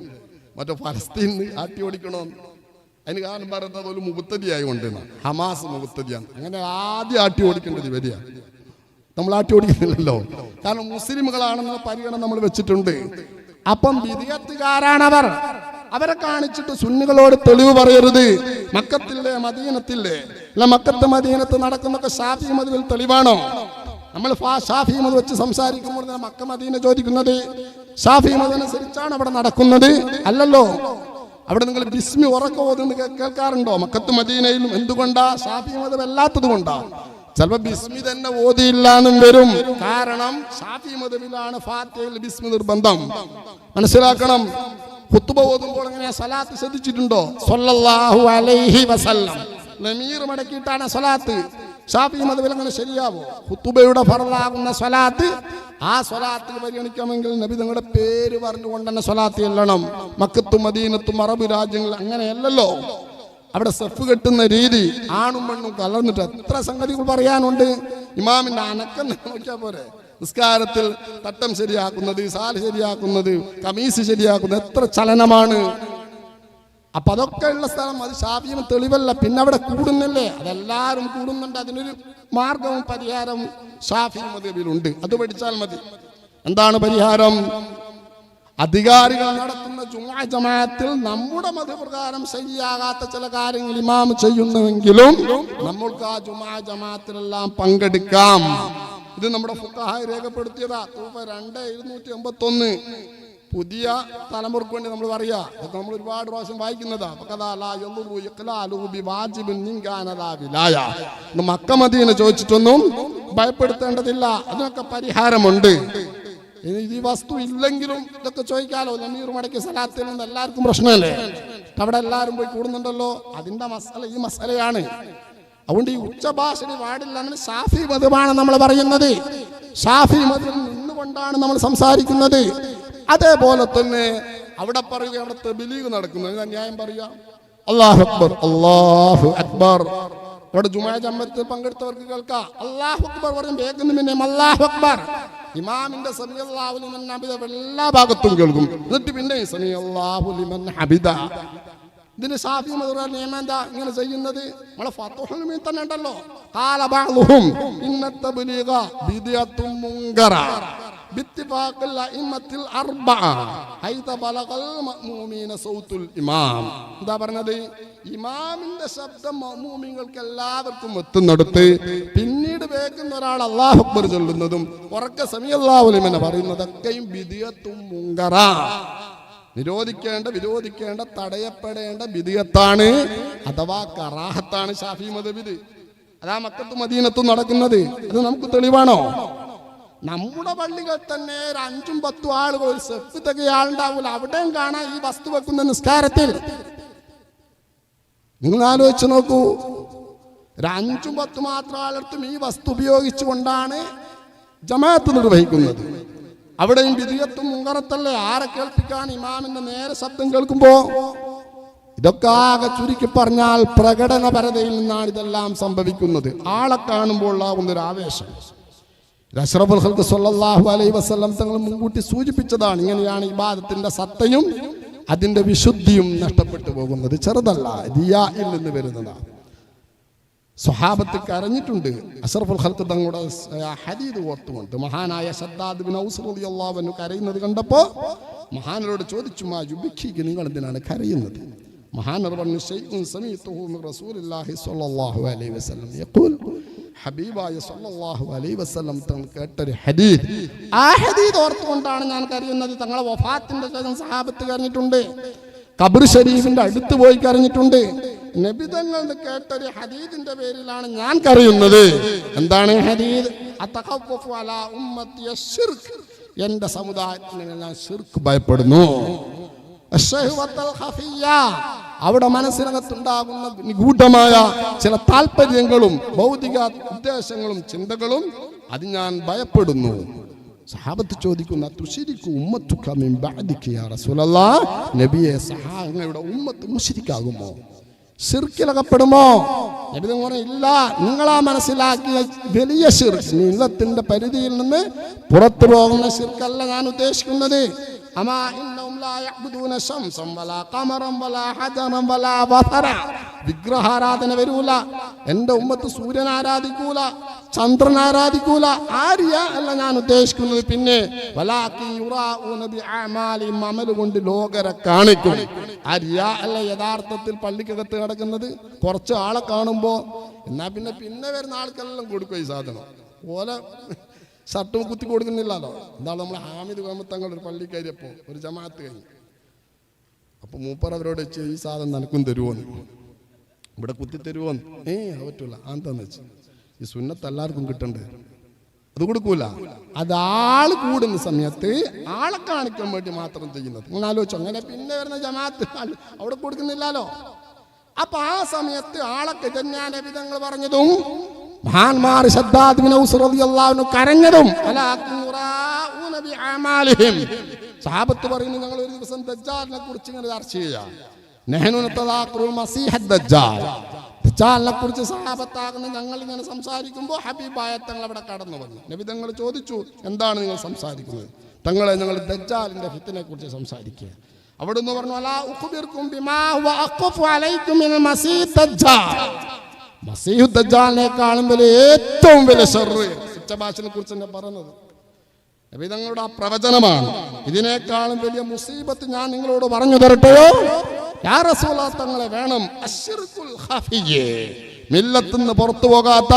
മറ്റേ ഫലസ്തീനിൽ ആട്ടി ഓടിക്കണോ? അതിന് കാരണം പറയുന്നത് ഒരു മുബത്തതിയായി കൊണ്ടുവന്ന ഹമാസ് മുബത്തതിയാണ്. അങ്ങനെ ആദ്യം ആട്ടി ഓടിക്കേണ്ടത് ഇവരെയാണ്. നമ്മൾ ആട്ടി ഓടിക്കുന്നില്ലല്ലോ, കാരണം മുസ്ലിമുകളാണെന്ന പരിഗണന നമ്മൾ വെച്ചിട്ടുണ്ട്. അപ്പം ബിദിഅത്തുകാരാണവർ. അവരെ കാണിച്ചിട്ട് സുന്നികളോട് തെളിവ് പറയരുത്. മക്കത്തില്ലേ മദീനത്തില്ലേ, അല്ല മക്കത്ത് മദീനത്ത് നടക്കുന്നൊക്കെ ഷാഫി മദ്ഹബിൽ തെളിവാണോ? നമ്മൾ ഷാഫി മദ്ഹബ് വെച്ച് സംസാരിക്കുമ്പോൾ മക്ക മദീന ചോദിക്കുന്നത് ഷാഫി മദ്ഹബ് അനുസരിച്ചാണ് അവിടെ നടക്കുന്നത്? അല്ലല്ലോ. അവിടെ നിങ്ങൾ ബിസ്മി ഉറക്കെ ഓതുന്നത് കേൾക്കാറുണ്ടോ? മക്കത്ത് മദീനയിലും. എന്തുകൊണ്ടാ? ഷാഫി മദ്ഹബ് അല്ലാത്തത് കൊണ്ടാ. ചിലപ്പോൾ ബിസ്മി തന്നെ ഓതിയില്ലാന്നും വരും. കാരണം ഷാഫി മദ്ഹബിലാണ് ഫാത്തിഹയിൽ ബിസ്മി നിർബന്ധം. മനസ്സിലാക്കണം. ഖുത്ബ ഓതുമ്പോൾ എങ്ങനെയാ സലാത്ത് ശ്രദ്ധിച്ചിട്ടുണ്ടോ? സ്വല്ലല്ലാഹു അലൈഹി വസല്ലം ലമീർ മടക്കിയിട്ടാണ് സ്വലാത്ത്. ഷാഫി മദ്ഹബിൽ അങ്ങനെ ശരിയാവോ? ഖുത്ബയുടെ ഫർളാകുന്ന സ്വലാത്ത്, ആ സ്വലാത്തിൽ പരിഗണിക്കാമെങ്കിൽ നബി തങ്ങളുടെ പേര് പറഞ്ഞുകൊണ്ട് തന്നെ സ്വലാത്ത് ചെല്ലണം. മക്കത്തും മദീനത്തും അറബ് രാജ്യങ്ങൾ അങ്ങനെയല്ലല്ലോ. അവിടെ സെഫ് കെട്ടുന്ന രീതി, ആണും പെണ്ണും കലർന്നിട്ട് എത്ര സംഗതികൾ പറയാനുണ്ട്. ഇമാമിന്റെ അനക്കം നോക്കിയാൽ പോരെ. നിസ്കാരത്തിൽ തട്ടം ശരിയാക്കുന്നത്, സാൽ ശരിയാക്കുന്നത്, കമീസ് ശരിയാക്കുന്നത്, എത്ര ചലനമാണ്. അപ്പൊ അതൊക്കെ ഉള്ള സ്ഥലം അത് ഷാഫിയും തെളിവല്ല. പിന്നെ അവിടെ കൂടുന്നില്ലേ? അതെല്ലാവരും കൂടുന്നുണ്ട്. അതിനൊരു മാർഗവും പരിഹാരവും ഷാഫി മദ്ഹബിലുണ്ട്. അത് പഠിച്ചാൽ മതി. എന്താണ് പരിഹാരം? അധികാരികൾ നടത്തുന്ന ജുമാ ജമാഅത്തിൽ നമ്മുടെ മതപ്രകാരം ശരിയാകാത്ത ചില കാര്യങ്ങൾ ഇമാം ചെയ്യുന്നുവെങ്കിലും നമ്മൾക്ക് ആ ജുമാ ജമാഅത്തിലെല്ലാം പങ്കെടുക്കാം. ഇത് നമ്മുടെ ഫുഖഹാ രേഖപ്പെടുത്തിയതാ. തൂഫ 2:281. പുതിയ തലമുറക്ക് വേണ്ടി നമ്മൾ പറയാ. അതൊക്കെ നമ്മൾ ഒരുപാട് പ്രാവശ്യം വായിക്കുന്നതാ. Mecca Medina ചോദിച്ചിട്ടൊന്നും ഭയപ്പെടുത്തേണ്ടതില്ല. അതിനൊക്കെ പരിഹാരമുണ്ട്. ഈ വസ്തു ഇല്ലെങ്കിലും ഇതൊക്കെ ചോദിക്കാലോ. ലമീർ മടക്കി സലാത്തിൽ നിന്ന് എല്ലാവർക്കും പ്രശ്നമല്ലേ? അവിടെ എല്ലാവരും പോയി കൂടുന്നുണ്ടല്ലോ. അതിന്റെ മസല ഈ മസലയാണ്. അതുകൊണ്ട് ഈ ഉച്ചഭാഷണി പാടില്ല. ഷാഫി മദ്ഹബാണ് നമ്മൾ പറയുന്നത്. ഷാഫി മദ്ഹബിൽ നിന്നുകൊണ്ടാണ് നമ്മൾ സംസാരിക്കുന്നത്. അതേപോലെ തന്നെ അവിടെ പറയുക, അവിടെ തബ്ലീഗ് നടക്കുന്നത് ന്യായം പറയുക. അല്ലാഹു അക്ബർ, അല്ലാഹു അക്ബർ. ഇവിടെ ജുമാ ജമാഅത്തിൽ പങ്കെടുത്തവർക്ക് കേൾക്കാം. അല്ലാഹു അക്ബർ പറയും, വേഗം പിന്നെ അല്ലാഹു അക്ബർ. ഇമാമിന്റെ സമിഅല്ലാഹു ലിമൻ ഹമിദ എല്ലാ ഭാഗത്തും കേൾക്കും. എന്നിട്ട് പിന്നെ സമിഅല്ലാഹു ലിമൻ ഹമിദ. ഇതിന് ഷാഫി മദ്ഹബ് നിയമം എന്താ ഇങ്ങനെ ചെയ്യുന്നത്? നമ്മളെ ഫത്ഹുൽ മുഈൻ തന്നെ ഉണ്ടല്ലോ. ഖാല ബഅ്ളുഹും ഇന്ന തബ്ലീഗ ബിദ്അത്തുൻ മുൻകറ ബിത്തിഫാഖിൽ അഇമ്മത്തിൽ അർബഅ ഹൈത ബലഗൽ മഅ്മൂമീന സൗത്തുൽ ഇമാം. എന്താ പറഞ്ഞത്? ഇമാമിന്റെ ശബ്ദം മഅ്മൂമിങ്ങൾക്ക് എല്ലാവർക്കും എത്തുന്നിടത്ത് പിന്നീട് വേഗം ഒരാൾ അല്ലാഹു അക്ബർ ചൊല്ലുന്നതും ഉറക്കെ സമിഅല്ലാഹു ലിമൻ പറയുന്നതൊക്കെയും ബിദ്അത്തുൻ മുൻകറ, വിരോധിക്കേണ്ട തടയപ്പെടേണ്ട ബിദ്അത്താണ് അഥവാ കറാഹത്താണ് ഷാഫി മദ്ഹബിൽ. അതാ മക്കത്തും മദീനത്തും നടക്കുന്നത്. അത് നമുക്ക് തെളിവാണോ? നമ്മുടെ പള്ളികൾ തന്നെ 5-10 ആളുകൾ, ഒരു സെഫ് തികയാളുണ്ടാവൂല. അവിടെയും കാണാം ഈ വസ്തു വെക്കുന്ന നിസ്കാരത്തിൽ. നിങ്ങൾ ആലോചിച്ച് നോക്കൂ. 5-10 മാത്രം ആളെടുത്തും ഈ വസ്തു ഉപയോഗിച്ചുകൊണ്ടാണ് ജമാഅത്ത് നിർവഹിക്കുന്നത്. അവിടെയും ബിദ്അത്തും മുൻകറത്തല്ലേ? ആരെ കേൾപ്പിക്കാൻ? ഇമാമിന്റെ നേരെ ശബ്ദം കേൾക്കുമ്പോ. ഇതൊക്കെ ആകെ ചുരുക്കി പറഞ്ഞാൽ പ്രകടനപരതയിൽ നിന്നാണ് ഇതെല്ലാം സംഭവിക്കുന്നത്. ആളെ കാണുമ്പോൾ ആകുന്നൊരു ആവേശം. അഷ്റഫുൽ ഖൽഖ് സ്വല്ലല്ലാഹു അലൈഹി വസല്ലം തങ്ങൾ മുൻകൂട്ടി സൂചിപ്പിച്ചതാണ്. ഇങ്ങനെയാണ് ഇബാദത്തിന്റെ സത്തയും അതിന്റെ വിശുദ്ധിയും നഷ്ടപ്പെട്ടു പോകുന്നത്. ചെറുതല്ല, റിയായിൽ നിന്ന് വരുന്നതാണ്. സ്വഹാബത്ത് കരഞ്ഞിട്ടുണ്ട്. അഷ്റഫുൽ ഖൽഖ് തങ്ങളുടെ ഹദീദ് ഓർത്തുകൊണ്ട് മഹാനായ ശദ്ദാദ് ബിൻ ഔസ് റളിയല്ലാഹു അൻഹു കരയുന്നത് കണ്ടപ്പോൾ മഹാനരോട് ചോദിച്ചു, മാ യുബ്ഖിക, നിങ്ങൾ എന്തിനാണ് കരയുന്നത്? മഹാനർ പറഞ്ഞു, ശൈഉൻ സമീതുഹു മിൻ റസൂലില്ലാഹി സ്വല്ലല്ലാഹു അലൈഹി വസല്ലം യഖൂൽ ഹബീബായ സല്ലല്ലാഹു അലൈഹി വസല്ലം തങ്ങൾ കേട്ടൊരു ഹദീസ്. ആ ഹദീസ് ഓർത്തുകൊണ്ടാണ് ഞാൻ കരയുന്നത്. തങ്ങളെ വഫാത്തിന്റെ ശേഷം സഹാബത്ത് കരഞ്ഞിട്ടുണ്ട്, ഖബർ ഷരീഫിന്റെ അടുത്ത് പോയി കരഞ്ഞിട്ടുണ്ട്. നബി തങ്ങൾ കേട്ടൊരു ഹദീസിന്റെ പേരിലാണ് ഞാൻ കരയുന്നത്. എന്താണ് ഹദീസ്? അതഖവ്വഫു അലാ ഉമ്മത്തി അശ്ശിർക്ക്, എന്റെ സമുദായത്തിന് ഞാൻ ശിർക്ക് ഭയപ്പെടുന്നു. അശ്ശഹ്വത്തുൽ ഖഫിയ്യ, അവിടെ മനസ്സിനകത്തുണ്ടാകുന്ന നിഗൂഢമായ ചില താല്പര്യങ്ങളും ഭൗതിക ഉദ്ദേശങ്ങളും ചിന്തകളും അത് ഞാൻ ഭയപ്പെടുന്നു. സഹാബത്ത് ചോദിക്കുന്ന തുശരിക്കു ഉമ്മത്തുക മിൻ ബഅദിക യാ റസൂലല്ലാഹ്, നബിയെ സഹാബങ്ങളുടെ ഉമ്മത്ത് മുശ്രിക്കാകുമോ, ശിർക്കിലകപ്പെടുമോ? നബി തങ്ങൾ പറഞ്ഞു, ഇല്ല, നിങ്ങളാ മനസ്സിലാക്കിയ വലിയ ശിർക്ക്, നിലത്തിന്റെ പരിധിയിൽ നിന്ന് പുറത്തു പോകുന്ന ശിർക്കല്ല ഞാൻ ഉദ്ദേശിക്കുന്നത്. അമാ ഇന്നഹും ലാ യഅ്ബുദൂന ശംസൻ വലാ ഖമറൻ വലാ ഹജറൻ വലാ വതറ, വിഗ്രഹാരാധന വരൂല. എൻ്റെ ഉമ്മത്ത് സൂര്യൻ ആരാധിക്കൂല, ചന്ദ്രൻ ആരാധിക്കൂല. ആര്യ അല്ല ഞാൻ ഉദ്ദേശിക്കുന്നത്. പിന്നെ വലാകിൻ യുറാഊന ബിഅഅമാലിഹിം, അമൽ കൊണ്ട് ലോകരെ കാണിക്കും. ആര്യ അല്ല യഥാർത്ഥത്തിൽ പള്ളിക്കകത്ത് കിടക്കുന്നത്. കുറച്ച് ആളെ കാണുമ്പോൾ എന്നാ പിന്നെ വരുന്ന ആൾക്കെല്ലാം കൊടുക്കും ഈ സാധനം. ഓലെ ഷർട്ടും കുത്തി കൊടുക്കുന്നില്ലല്ലോ. എന്താണ് നമ്മൾ ഹാമിദ് കോമത്തങ്ങൾ ഒരു പള്ളി കയറിയപ്പോൾ ഒരു ജമാഅത്ത് കഴിഞ്ഞു. അപ്പോൾ മൂപ്പർ അവരോട് വെച്ച് ഈ സാധനം നിനക്കും തരുമോന്ന്, ഇവിടെ കുത്തി തരുമോന്ന്. അത് പറ്റൂല. ആന്താന്ന് വെച്ച് ഈ സുന്നത്ത് എല്ലാവർക്കും കിട്ടണ്ടേ, അത് കൊടുക്കൂല. അത് ആള് കൂടുന്ന സമയത്ത് ആളെ കാണിക്കാൻ വേണ്ടി മാത്രം ചെയ്യുന്നത്. നിങ്ങൾ ആലോചിച്ചോ, അങ്ങനെ പിന്നെ വരുന്ന ജമാഅത്ത് അവിടെ കൊടുക്കുന്നില്ലല്ലോ. അപ്പൊ ആ സമയത്ത് ആളൊക്കെ തന്നെയാണ് നബി തങ്ങൾ പറഞ്ഞതും മഹാന്മാർ ശദ്ദാദ് ബിൻ ഔസ് റളിയല്ലാഹു അൻഹു കരഞ്ഞതും. സഹാബത്ത് പറയുന്നു, ഞങ്ങൾ ഒരു ദിവസം ദജ്ജാലിനെ കുറിച്ച് ഇങ്ങനെ ചർച്ച ചെയ്യാം. നഹ്നു നതദാക്കറുൽ മസീഹ് ദജ്ജാൽ, ദജ്ജാലിനെ കുറിച്ച് സഹാബത്താകുന്ന ഞങ്ങൾ ഇങ്ങനെ സംസാരിക്കുമ്പോൾ ഹബീബായ തങ്ങൾ അവിടെ കടന്നു വന്നു. നബി തങ്ങൾ ചോദിച്ചു, എന്താണ് നിങ്ങൾ സംസാരിക്കുന്നത്? തങ്ങളെ ഞങ്ങൾ ദജ്ജാലിന്റെ ഫിത്നയെ കുറിച്ച് സംസാരിക്കുക. അവിടുന്ന് പറഞ്ഞു, അലാ ഉഖ്ബിർകും ബിമാ ഹുവ അഖഫു അലൈക്കും മിനൽ മസീഹ് ദജ്ജാൽ, മസീഹ് ദജ്ജാലിനേക്കാളും വലിയ ഏറ്റവും വലിയ ശർറ് ഉച്ചഭാഷനെ കുറിച്ച് തന്നെ പറഞ്ഞത് നബി തങ്ങളുടെ ആ പ്രവചനമാണ്. ഇതിനേക്കാളും വലിയ മുസീബത്ത് ഞാൻ നിങ്ങളോട് പറഞ്ഞു തരട്ടെയോ? യാ റസൂലല്ലാഹ്, തങ്ങളെ വേണം. അശ്ശിർകുൽ ഖഫിയ്യ, മില്ലത്തുനിന്ന് പുറത്തു പോകാത്ത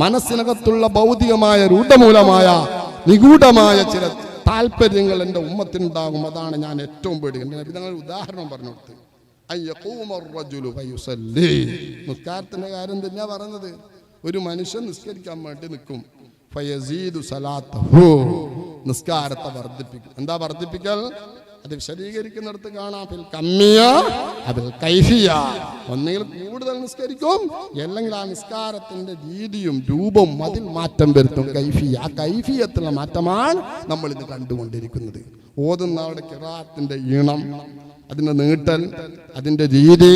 മനസ്സിനകത്തുള്ള ഭൗതികമായ രൂഢമൂലമായ നിഗൂഢമായ ചില താല്പര്യങ്ങൾ എൻ്റെ ഉമ്മത്തിനുണ്ടാകും. അതാണ് ഞാൻ ഏറ്റവും പേടിക്കുന്നത്. നബി തങ്ങൾ ഉദാഹരണം പറഞ്ഞു കൊടുത്ത്, നിസ്കാരത്തിന്റെ കാര്യം തന്നെയാ പറഞ്ഞത്. ഒരു മനുഷ്യൻ നിസ്കരിക്കാൻ വേണ്ടി നിൽക്കും, ഫയസീദു സലാത്തഹു, നിസ്കാരത്തെ വർദ്ധിപ്പിക്കും. എന്താ വർദ്ധിപ്പിക്കൽ? അത് വിശദീകരിക്കുന്നിടത്ത് കാണാം, ഫിൽ കമ്മിയ അതിൽ കൈഫിയ, ഒന്നുകിൽ കൂടുതൽ നിസ്കരിക്കും, അല്ലെങ്കിൽ ആ നിസ്കാരത്തിന്റെ രീതിയും രൂപവും അതിൽ മാറ്റം വരുത്തും. കൈഫിയ, ആ കൈഫിയത്തുള്ള മാറ്റമാണ് നമ്മൾ ഇന്ന് കണ്ടുകൊണ്ടിരിക്കുന്നത്. ഓതുന്ന അവിടെ ഖിറാഅത്തിന്റെ ഈണം, അതിൻ്റെ നീട്ടൽ, അതിൻ്റെ രീതി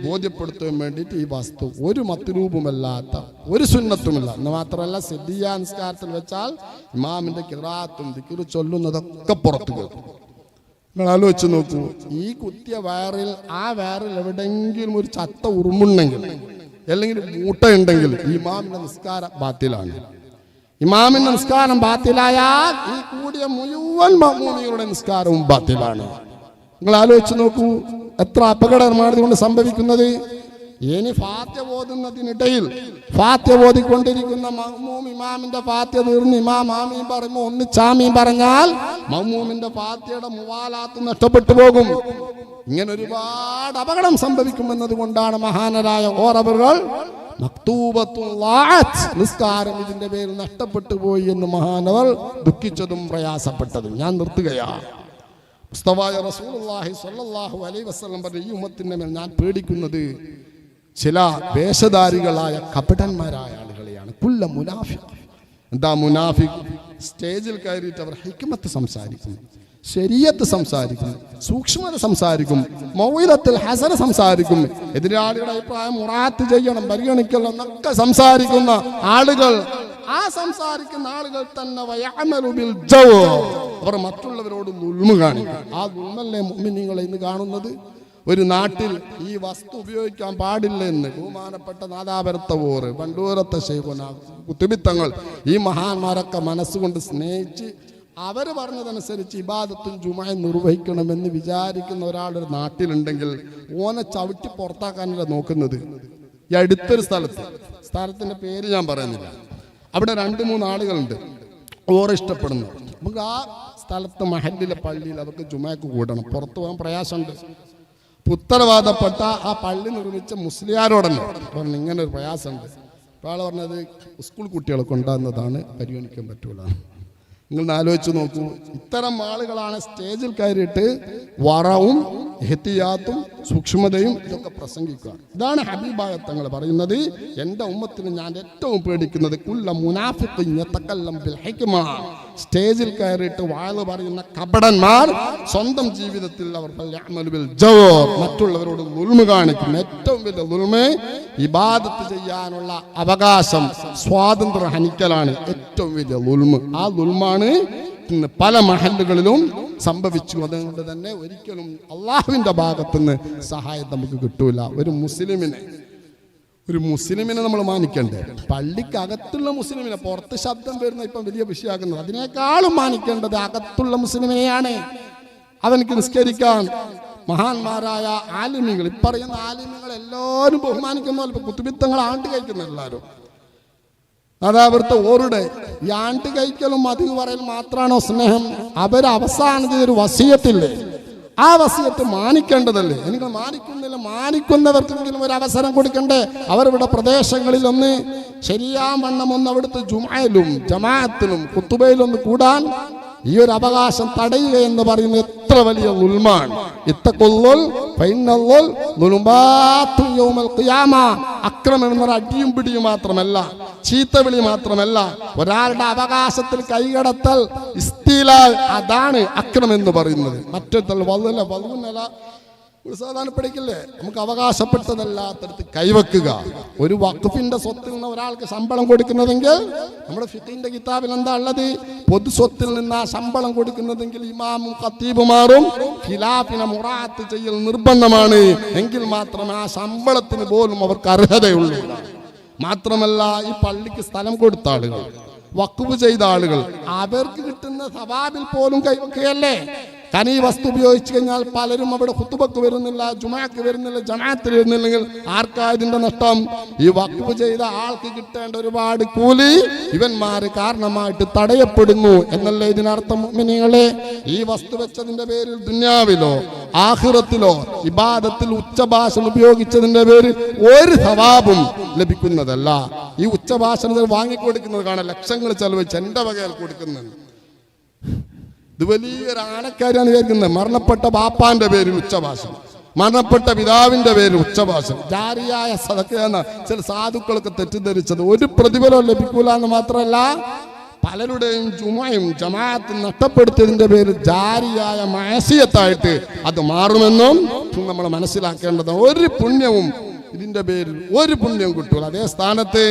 ബോധ്യപ്പെടുത്താൻ വേണ്ടിയിട്ട് ഈ വസ്തു ഒരു മത്ലൂബുമല്ലാത്ത ഒരു സുന്നത്തുമില്ല. എന്ന് മാത്രമല്ല, സിദ്ദിയ നിസ്കാരത്തിൽ വെച്ചാൽ ഇമാമിന്റെ ഖിറാഅത്തും ദിക്ർ ചൊല്ലുന്നതൊക്കെ പുറത്തു കേൾക്കും. നിങ്ങൾ ആലോചിച്ച് നോക്കൂ, ഈ കുത്തിയ വയറിൽ ആ വയറിൽ എവിടെയെങ്കിലും ഒരു ചത്ത ഉറുമ്പുണ്ടെങ്കിൽ അല്ലെങ്കിൽ മൂട്ടയുണ്ടെങ്കിൽ ഇമാമിന്റെ നിസ്കാരം ബാത്തിലാണ്. ഇമാമിന്റെ നിസ്കാരം ബാത്തിലായാൽ ഈ കൂടിയ മുഴുവൻ മഅ്മൂമികളുടെ നിസ്കാരവും ബാത്തിലാണ്. നിങ്ങൾ ആലോചിച്ച് നോക്കൂ, എത്ര അപകടമാണ് ഇതുകൊണ്ട് സംഭവിക്കുന്നത്. ഇനി ഫാത്തിഹ ഓതുന്നതിനിടയിൽ ഫാത്തിഹ ഓതിക്കൊണ്ടിരിക്കുന്ന മഅ്മൂം ഇമാമിന്റെ ഫാത്തിഹ തീർന്ന് ഇമാം ആമീൻ പറയുമ്പോൾ ഒന്ന് ചാമീൻ പറഞ്ഞാൽ മഅ്മൂമിന്റെ ഫാത്തിഹയുടെ മുവാലാത്ത് നഷ്ടപ്പെട്ടു പോകും. ഇങ്ങനെ ഒരുപാട് അപകടം സംഭവിക്കുമെന്നത് കൊണ്ടാണ് മഹാനരായ ഓറബറുകൾ നിസ്കാരം ഇതിന്റെ പേരിൽ നഷ്ടപ്പെട്ടു പോയി എന്ന് മഹാനവർ ദുഃഖിച്ചതും പ്രയാസപ്പെട്ടതും. ഞാൻ നിർത്തുകയാണ്. മുസ്തഫായ റസൂലുള്ളാഹി സ്വല്ലല്ലാഹു അലൈഹി വസല്ലം പറഞ്ഞ ഈ ഉമ്മത്തിന്റെ മേൽ ഞാൻ പേടിക്കുന്നത് ചില വേഷധാരികളായ കപടന്മാരായ ആളുകളെയാണ്. കുല്ല മുനാഫിഖ്. എന്താ മുനാഫിഖ്? സ്റ്റേജിൽ കയറിയിട്ട് അവർ ഹിക്മത്ത് സംസാരിക്കും, ശരീഅത്ത് സംസാരിക്കും, സൂക്ഷ്മത സംസാരിക്കും, മൗഇദത്തുൽ ഹസന സംസാരിക്കും, എതിരാളിയുടെ അഭിപ്രായം മുറാത്ത് ചെയ്യണം, പരിഗണിക്കണം എന്നൊക്കെ സംസാരിക്കുന്ന ആളുകൾ. ആ സംസാരിക്കുന്ന ആളുകൾ തന്നെ വയഅമലു ബിൽ ജൗർ, അവർ മറ്റുള്ളവരോട് ദുൽമ കാണിക്കും. ആ ദുൽമല്ലേ മുഅ്മിനീങ്ങളെ ഇന്ന് കാണുന്നത്. ഒരു നാട്ടിൽ ഈ വസ്തു ഉപയോഗിക്കാൻ പാടില്ല എന്ന് ബഹുമാനപ്പെട്ട നാദാപുരത്തവോർ, വണ്ടൂരത്തെ ശൈഖുന കുത്തുബിത്തങ്ങൾ, ഈ മഹാന്മാരൊക്കെ മനസ്സുകൊണ്ട് സ്നേഹിച്ച് അവർ പറഞ്ഞതനുസരിച്ച് ഇബാദത്തും ജുമഅയും നിർവഹിക്കണമെന്ന് വിചാരിക്കുന്ന ഒരാളൊരു നാട്ടിലുണ്ടെങ്കിൽ ഓനെ ചവിട്ടി പുറത്താക്കാനല്ല നോക്കുന്നത്. ഈ അടുത്തൊരു സ്ഥലത്തിൻ്റെ പേര് ഞാൻ പറയുന്നില്ല, അവിടെ 2-3 ആളുകളുണ്ട് ഓരോ ഇഷ്ടപ്പെടുന്നു. നമുക്ക് ആ സ്ഥലത്ത് മഹല്ലിലെ പള്ളിയിൽ അതൊക്കെ ജുമാക്ക് കൂടണം, പുറത്തു പോകാൻ പ്രയാസമുണ്ട്. ഉത്തരവാദപ്പെട്ട ആ പള്ളി നിർമ്മിച്ച മുസ്ലിയാരോടന്നെ പറഞ്ഞു ഇങ്ങനെ ഒരു പ്രയാസമുണ്ട്. അപ്പോൾ ആൾ പറഞ്ഞത് സ്കൂൾ കുട്ടികളെ കൊണ്ടുവന്നതാണ്, പരിഗണിക്കാൻ പറ്റൂല. നിങ്ങൾ ആലോചിച്ച് നോക്കൂ, ഇത്തരം ആളുകളാണ് സ്റ്റേജിൽ കയറിയിട്ട് വറവും എഹ്തിയാത്തും സൂക്ഷ്മതയും ഇതൊക്കെ പ്രസംഗിക്കുക. ഇതാണ് ഹബീബായ തങ്ങൾ പറയുന്നത്, എൻ്റെ ഉമ്മത്തിന് ഞാൻ ഏറ്റവും പേടിക്കുന്നത് കുല്ല മുനാഫിഖിൻ യതകല്ലം ബിൽ ഹിക്മ. സ്റ്റേജിൽ കയറിയിട്ട് വാഴ പറയുന്ന കപടന്മാർ സ്വന്തം ജീവിതത്തിൽ അവർ മറ്റുള്ളവരോട് ദുൽമ കാണിക്കും. ഏറ്റവും വലിയ ദുൽമ ഇബാദത്ത് ചെയ്യാനുള്ള അവകാശം സ്വാതന്ത്ര്യം ഹനിക്കലാണ് ഏറ്റവും വലിയ ദുൽമ. ആ ദുൽമാണ് ഇന്ന് പല മഹല്ലുകളിലും സംഭവിച്ചു. അതുകൊണ്ട് തന്നെ ഒരിക്കലും അള്ളാഹുവിൻ്റെ ഭാഗത്തുനിന്ന് സഹായം നമുക്ക് കിട്ടൂല. ഒരു മുസ്ലിമിനെ നമ്മൾ മാനിക്കണ്ടേ? പള്ളിക്കകത്തുള്ള മുസ്ലിമിനെ, പുറത്ത് ശബ്ദം വരുന്ന ഇപ്പം വലിയ വിഷയമാക്കുന്നത്, അതിനേക്കാളും മാനിക്കേണ്ടത് അകത്തുള്ള മുസ്ലിമിനെയാണ്. അവനക്ക് നിസ്കരിക്കാൻ മഹാന്മാരായ ആലിമികൾ, ഇപ്പറയുന്ന ആലിമികൾ എല്ലാവരും ബഹുമാനിക്കുന്ന കുത്തുബിത്തങ്ങൾ ആണ്ട് കഴിക്കുന്ന എല്ലാവരും. അതാവൃത്തെ ഓരുടെ ഈ ആണ്ട് കഴിക്കലും മതി പറയൽ മാത്രമാണോ സ്നേഹം? അവരവസാനത്തിൽ ഒരു വസിയത്തില്ലേ, ആ വസിയത്ത് മാനിക്കേണ്ടതല്ലേ? നിങ്ങൾ മാനിക്കുന്നവർക്കെങ്കിലും ഒരു അവസരം കൊടുക്കണ്ടേ? അവരുടെ പ്രദേശങ്ങളിൽ ഒന്ന് ശരിയാവണ്ണം ഒന്ന് അവിടുത്തെ ജുമയിലും ജമാഅത്തിലും കുത്തുബയിലൊന്ന് കൂടാൻ ഈ ഒരു അവകാശം തടയുക എന്ന് പറയുന്നത് എത്ര വലിയ ദുൽമാണ്. അക്രമം എന്ന അടിയും പിടിയും മാത്രമല്ല, ചീത്തവിളി മാത്രമല്ല, ഒരാളുടെ അവകാശത്തിൽ കൈകടത്തൽ, ഇസ്തിലാൽ, അതാണ് അക്രമം എന്ന് പറയുന്നത്. മറ്റൊരു വധുനല സാധാരണ പഠിക്കില്ലേ, നമുക്ക് അവകാശപ്പെട്ടതല്ലാത്തടത്ത് കൈവെക്കുക. ഒരു വഖഫിന്റെ സ്വത്തിൽ നിന്ന് ഒരാൾക്ക് ശമ്പളം കൊടുക്കുന്നതെങ്കിൽ നമ്മുടെ ഫിഖിന്റെ കിതാബിൽ എന്താ ഉള്ളത്? പൊതു സ്വത്തിൽ നിന്ന് ആ ശമ്പളം കൊടുക്കുന്നതെങ്കിൽ ഇമാമും ഖത്തീബുമാറും ഖിലാഫിനെ മുറാഅത്ത് ചെയ്യൽ നിർബന്ധമാണ്. എങ്കിൽ മാത്രമേ ആ ശമ്പളത്തിന് പോലും അവർക്ക് അർഹതയുള്ളൂ. മാത്രമല്ല, ഈ പള്ളിക്ക് സ്ഥലം കൊടുത്ത ആളുകൾ, വഖഫ് ചെയ്ത ആളുകൾ, അവർക്ക് കിട്ടുന്ന സവാബിൽ പോലും കൈവെക്കുകയല്ലേ? കാരണം ഈ വസ്തു ഉപയോഗിച്ചു കഴിഞ്ഞാൽ പലരും അവിടെ ഖുതുബക്ക് വരുന്നില്ല, ജുമാക്ക് വരുന്നില്ല, ജമാഅത്തിൽ വരുന്നില്ലെങ്കിൽ ആർക്കാ ഇതിന്റെ നഷ്ടം? ഈ വഖഫ് ചെയ്ത ആൾക്ക് കിട്ടേണ്ട ഒരുപാട് കൂലി ഇവന്മാര് കാരണമായിട്ട് തടയപ്പെടുന്നു എന്നല്ലേ ഇതിനർത്ഥം? മുഅ്മിനീങ്ങളെ, ഈ വസ്തു വെച്ചതിന്റെ പേരിൽ ദുനിയാവിലോ ആഖിറത്തിലോ ഇബാദത്തിൽ ഉച്ചഭാഷണം ഉപയോഗിച്ചതിന്റെ പേരിൽ ഒരു സവാബും ലഭിക്കുന്നതല്ല. ഈ ഉച്ചഭാഷണത്തിൽ വാങ്ങിക്കൊടുക്കുന്നത് കാണാൻ ലക്ഷങ്ങൾ ചെലവഴിച്ച് എൻ്റെ വകയിൽ കൊടുക്കുന്നുണ്ട്. ഇത് വലിയൊരു ആനക്കാരാണ് കേൾക്കുന്നത്. മരണപ്പെട്ട ബാപ്പാന്റെ പേരിൽ ഉച്ചഭാഷണം, മരണപ്പെട്ട പിതാവിന്റെ പേരിൽ ഉച്ചഭാഷണം, ജാരിയായ സദഖയാണ് ചില സാധുക്കളൊക്കെ തെറ്റിദ്ധരിച്ചത്. ഒരു പ്രതിഫലവും ലഭിക്കൂല എന്ന് മാത്രമല്ല, പലരുടെയും ജുമയും ജമാഅത്തും നഷ്ടപ്പെടുത്തിയതിന്റെ പേരിൽ ജാരിയായ മഅസിയത്തായിട്ട് അത് മാറുമെന്നും നമ്മൾ മനസ്സിലാക്കേണ്ടത്. ഒരു പുണ്യവും ഇതിന്റെ പേരിൽ ഒരു പുണ്യം കിട്ടൂല. അതേ സ്ഥാനത്ത്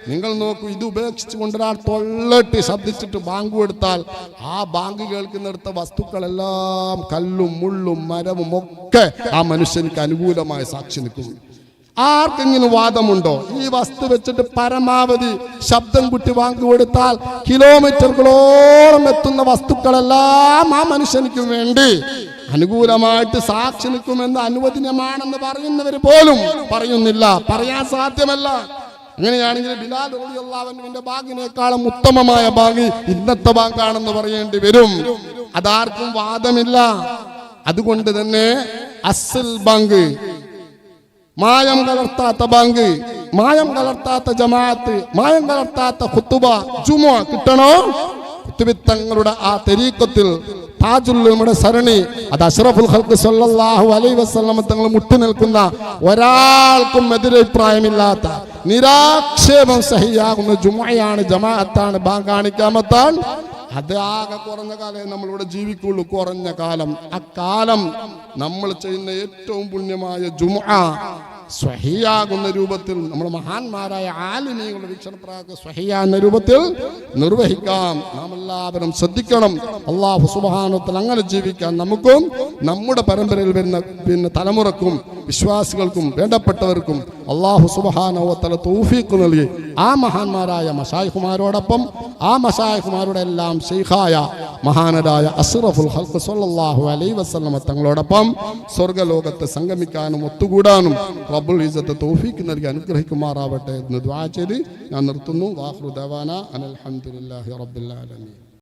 നിങ്ങൾ നോക്കൂ, ഇത് ഉപേക്ഷിച്ച് കൊണ്ടൊരാൾ തൊള്ളട്ട് ശബ്ദിച്ചിട്ട് ബാങ്ക് കൊടുത്താൽ ആ ബാങ്ക് കേൾക്കുന്നിടത്ത വസ്തുക്കളെല്ലാം കല്ലും മുള്ളും മരവും ഒക്കെ ആ മനുഷ്യർക്ക് അനുകൂലമായി സാക്ഷി നിൽക്കുന്നു. ആർക്കെങ്കിലും വാദമുണ്ടോ? ഈ വസ്തു വെച്ചിട്ട് പരമാവധി ശബ്ദം കുട്ടി വാങ്ങി കൊടുത്താൽ കിലോമീറ്ററുകളോളം എത്തുന്ന വസ്തുക്കളെല്ലാം ആ മനുഷ്യനിക്ക് വേണ്ടി അനുകൂലമായിട്ട് സാക്ഷി നിൽക്കുമെന്ന് അനുവദനീയമാണെന്ന് പറയുന്നവർ പോലും പറയുന്നില്ല, പറയാൻ സാധ്യമല്ല. അങ്ങനെയാണെങ്കിൽ ബിലാൽ റളിയല്ലാഹു അൻഹുവിന്റെ ബാങ്കിനേക്കാളും ഉത്തമമായ ബാങ്ക് ഇന്നത്തെ ബാങ്കാണെന്ന് പറയേണ്ടി വരും. അതാർക്കും വാദമില്ല. അതുകൊണ്ട് തന്നെ അസ്ൽ ബാങ്ക്, മായം കലർത്താത്ത ബാങ്ക്, മായം കലർത്താത്ത ജമാഅത്ത്, മായം കലർത്താത്ത ഖുതുബ, ജുമുഅ കിട്ടണോ? ഖുതുബിത്തങ്ങളുടെ ആ തരീഖത്തിൽ താജുൽ ഉലമയുടെ സരണി, അത് അഷ്റഫുൽ ഖൽഖ് സല്ലല്ലാഹു അലൈഹി വസല്ലം തങ്ങൾ മുട്ടി നിൽക്കുന്ന, ഒരാൾക്കും എതിരഭിപ്രായമില്ലാത്ത, നിരാക്ഷേപം സഹിയാകുന്ന ജുമുഅയാണ്, ജമാഅത്താണ്, ബാങ്കാണിക്കാമത്താണ്. അത് ആകെ കുറഞ്ഞ കാലം നമ്മളിവിടെ ജീവിക്കുള്ളൂ, കുറഞ്ഞ കാലം. അക്കാലം നമ്മൾ ചെയ്യുന്ന ഏറ്റവും പുണ്യമായ ജുമുഅ സ്വഹിയാകുന്ന രൂപത്തിൽ, നമ്മൾ മഹാന്മാരായ ആലിമീങ്ങളുടെ വീക്ഷണപ്രകാരം സ്വഹിയാകുന്ന രൂപത്തിൽ നിർവഹിക്കാം. നാം എല്ലാവരും ശ്രദ്ധിക്കണം. അല്ലാഹു സുബ്ഹാനഹു വ തആല അങ്ങനെ ജീവിക്കാൻ നമുക്കും നമ്മുടെ പരമ്പരയിൽ വരുന്ന തലമുറക്കും വിശ്വാസികൾക്കും വേണ്ടപ്പെട്ടവർക്കും അല്ലാഹു സുബ്ഹാനഹു വ തആല തൗഫീഖ് നൽകി ആ മഹാന്മാരായ മശായിഖുമാരോടൊപ്പം ആ മശായിഖുമാരുടെ എല്ലാം ശൈഖായ മഹാനരായ അഷ്റഫുൽ ഖൽഖ് സ്വല്ലല്ലാഹു അലൈഹി വസല്ലമ തങ്ങളോടൊപ്പം സ്വർഗ്ഗലോകത്ത് സംഗമിക്കാനും ഒത്തുകൂടാനും റബ്ബുൽ ഇസ്സത്ത് തൗഫീഖ് നൽകി അനുഗ്രഹിക്കുമാറാവട്ടെ എന്ന് ദുആ ചെയ്ത് ഞാൻ നിർത്തുന്നു. വാഖിറു ദഅവാന അൽഹംദുലില്ലാഹി റബ്ബിൽ ആലമീൻ.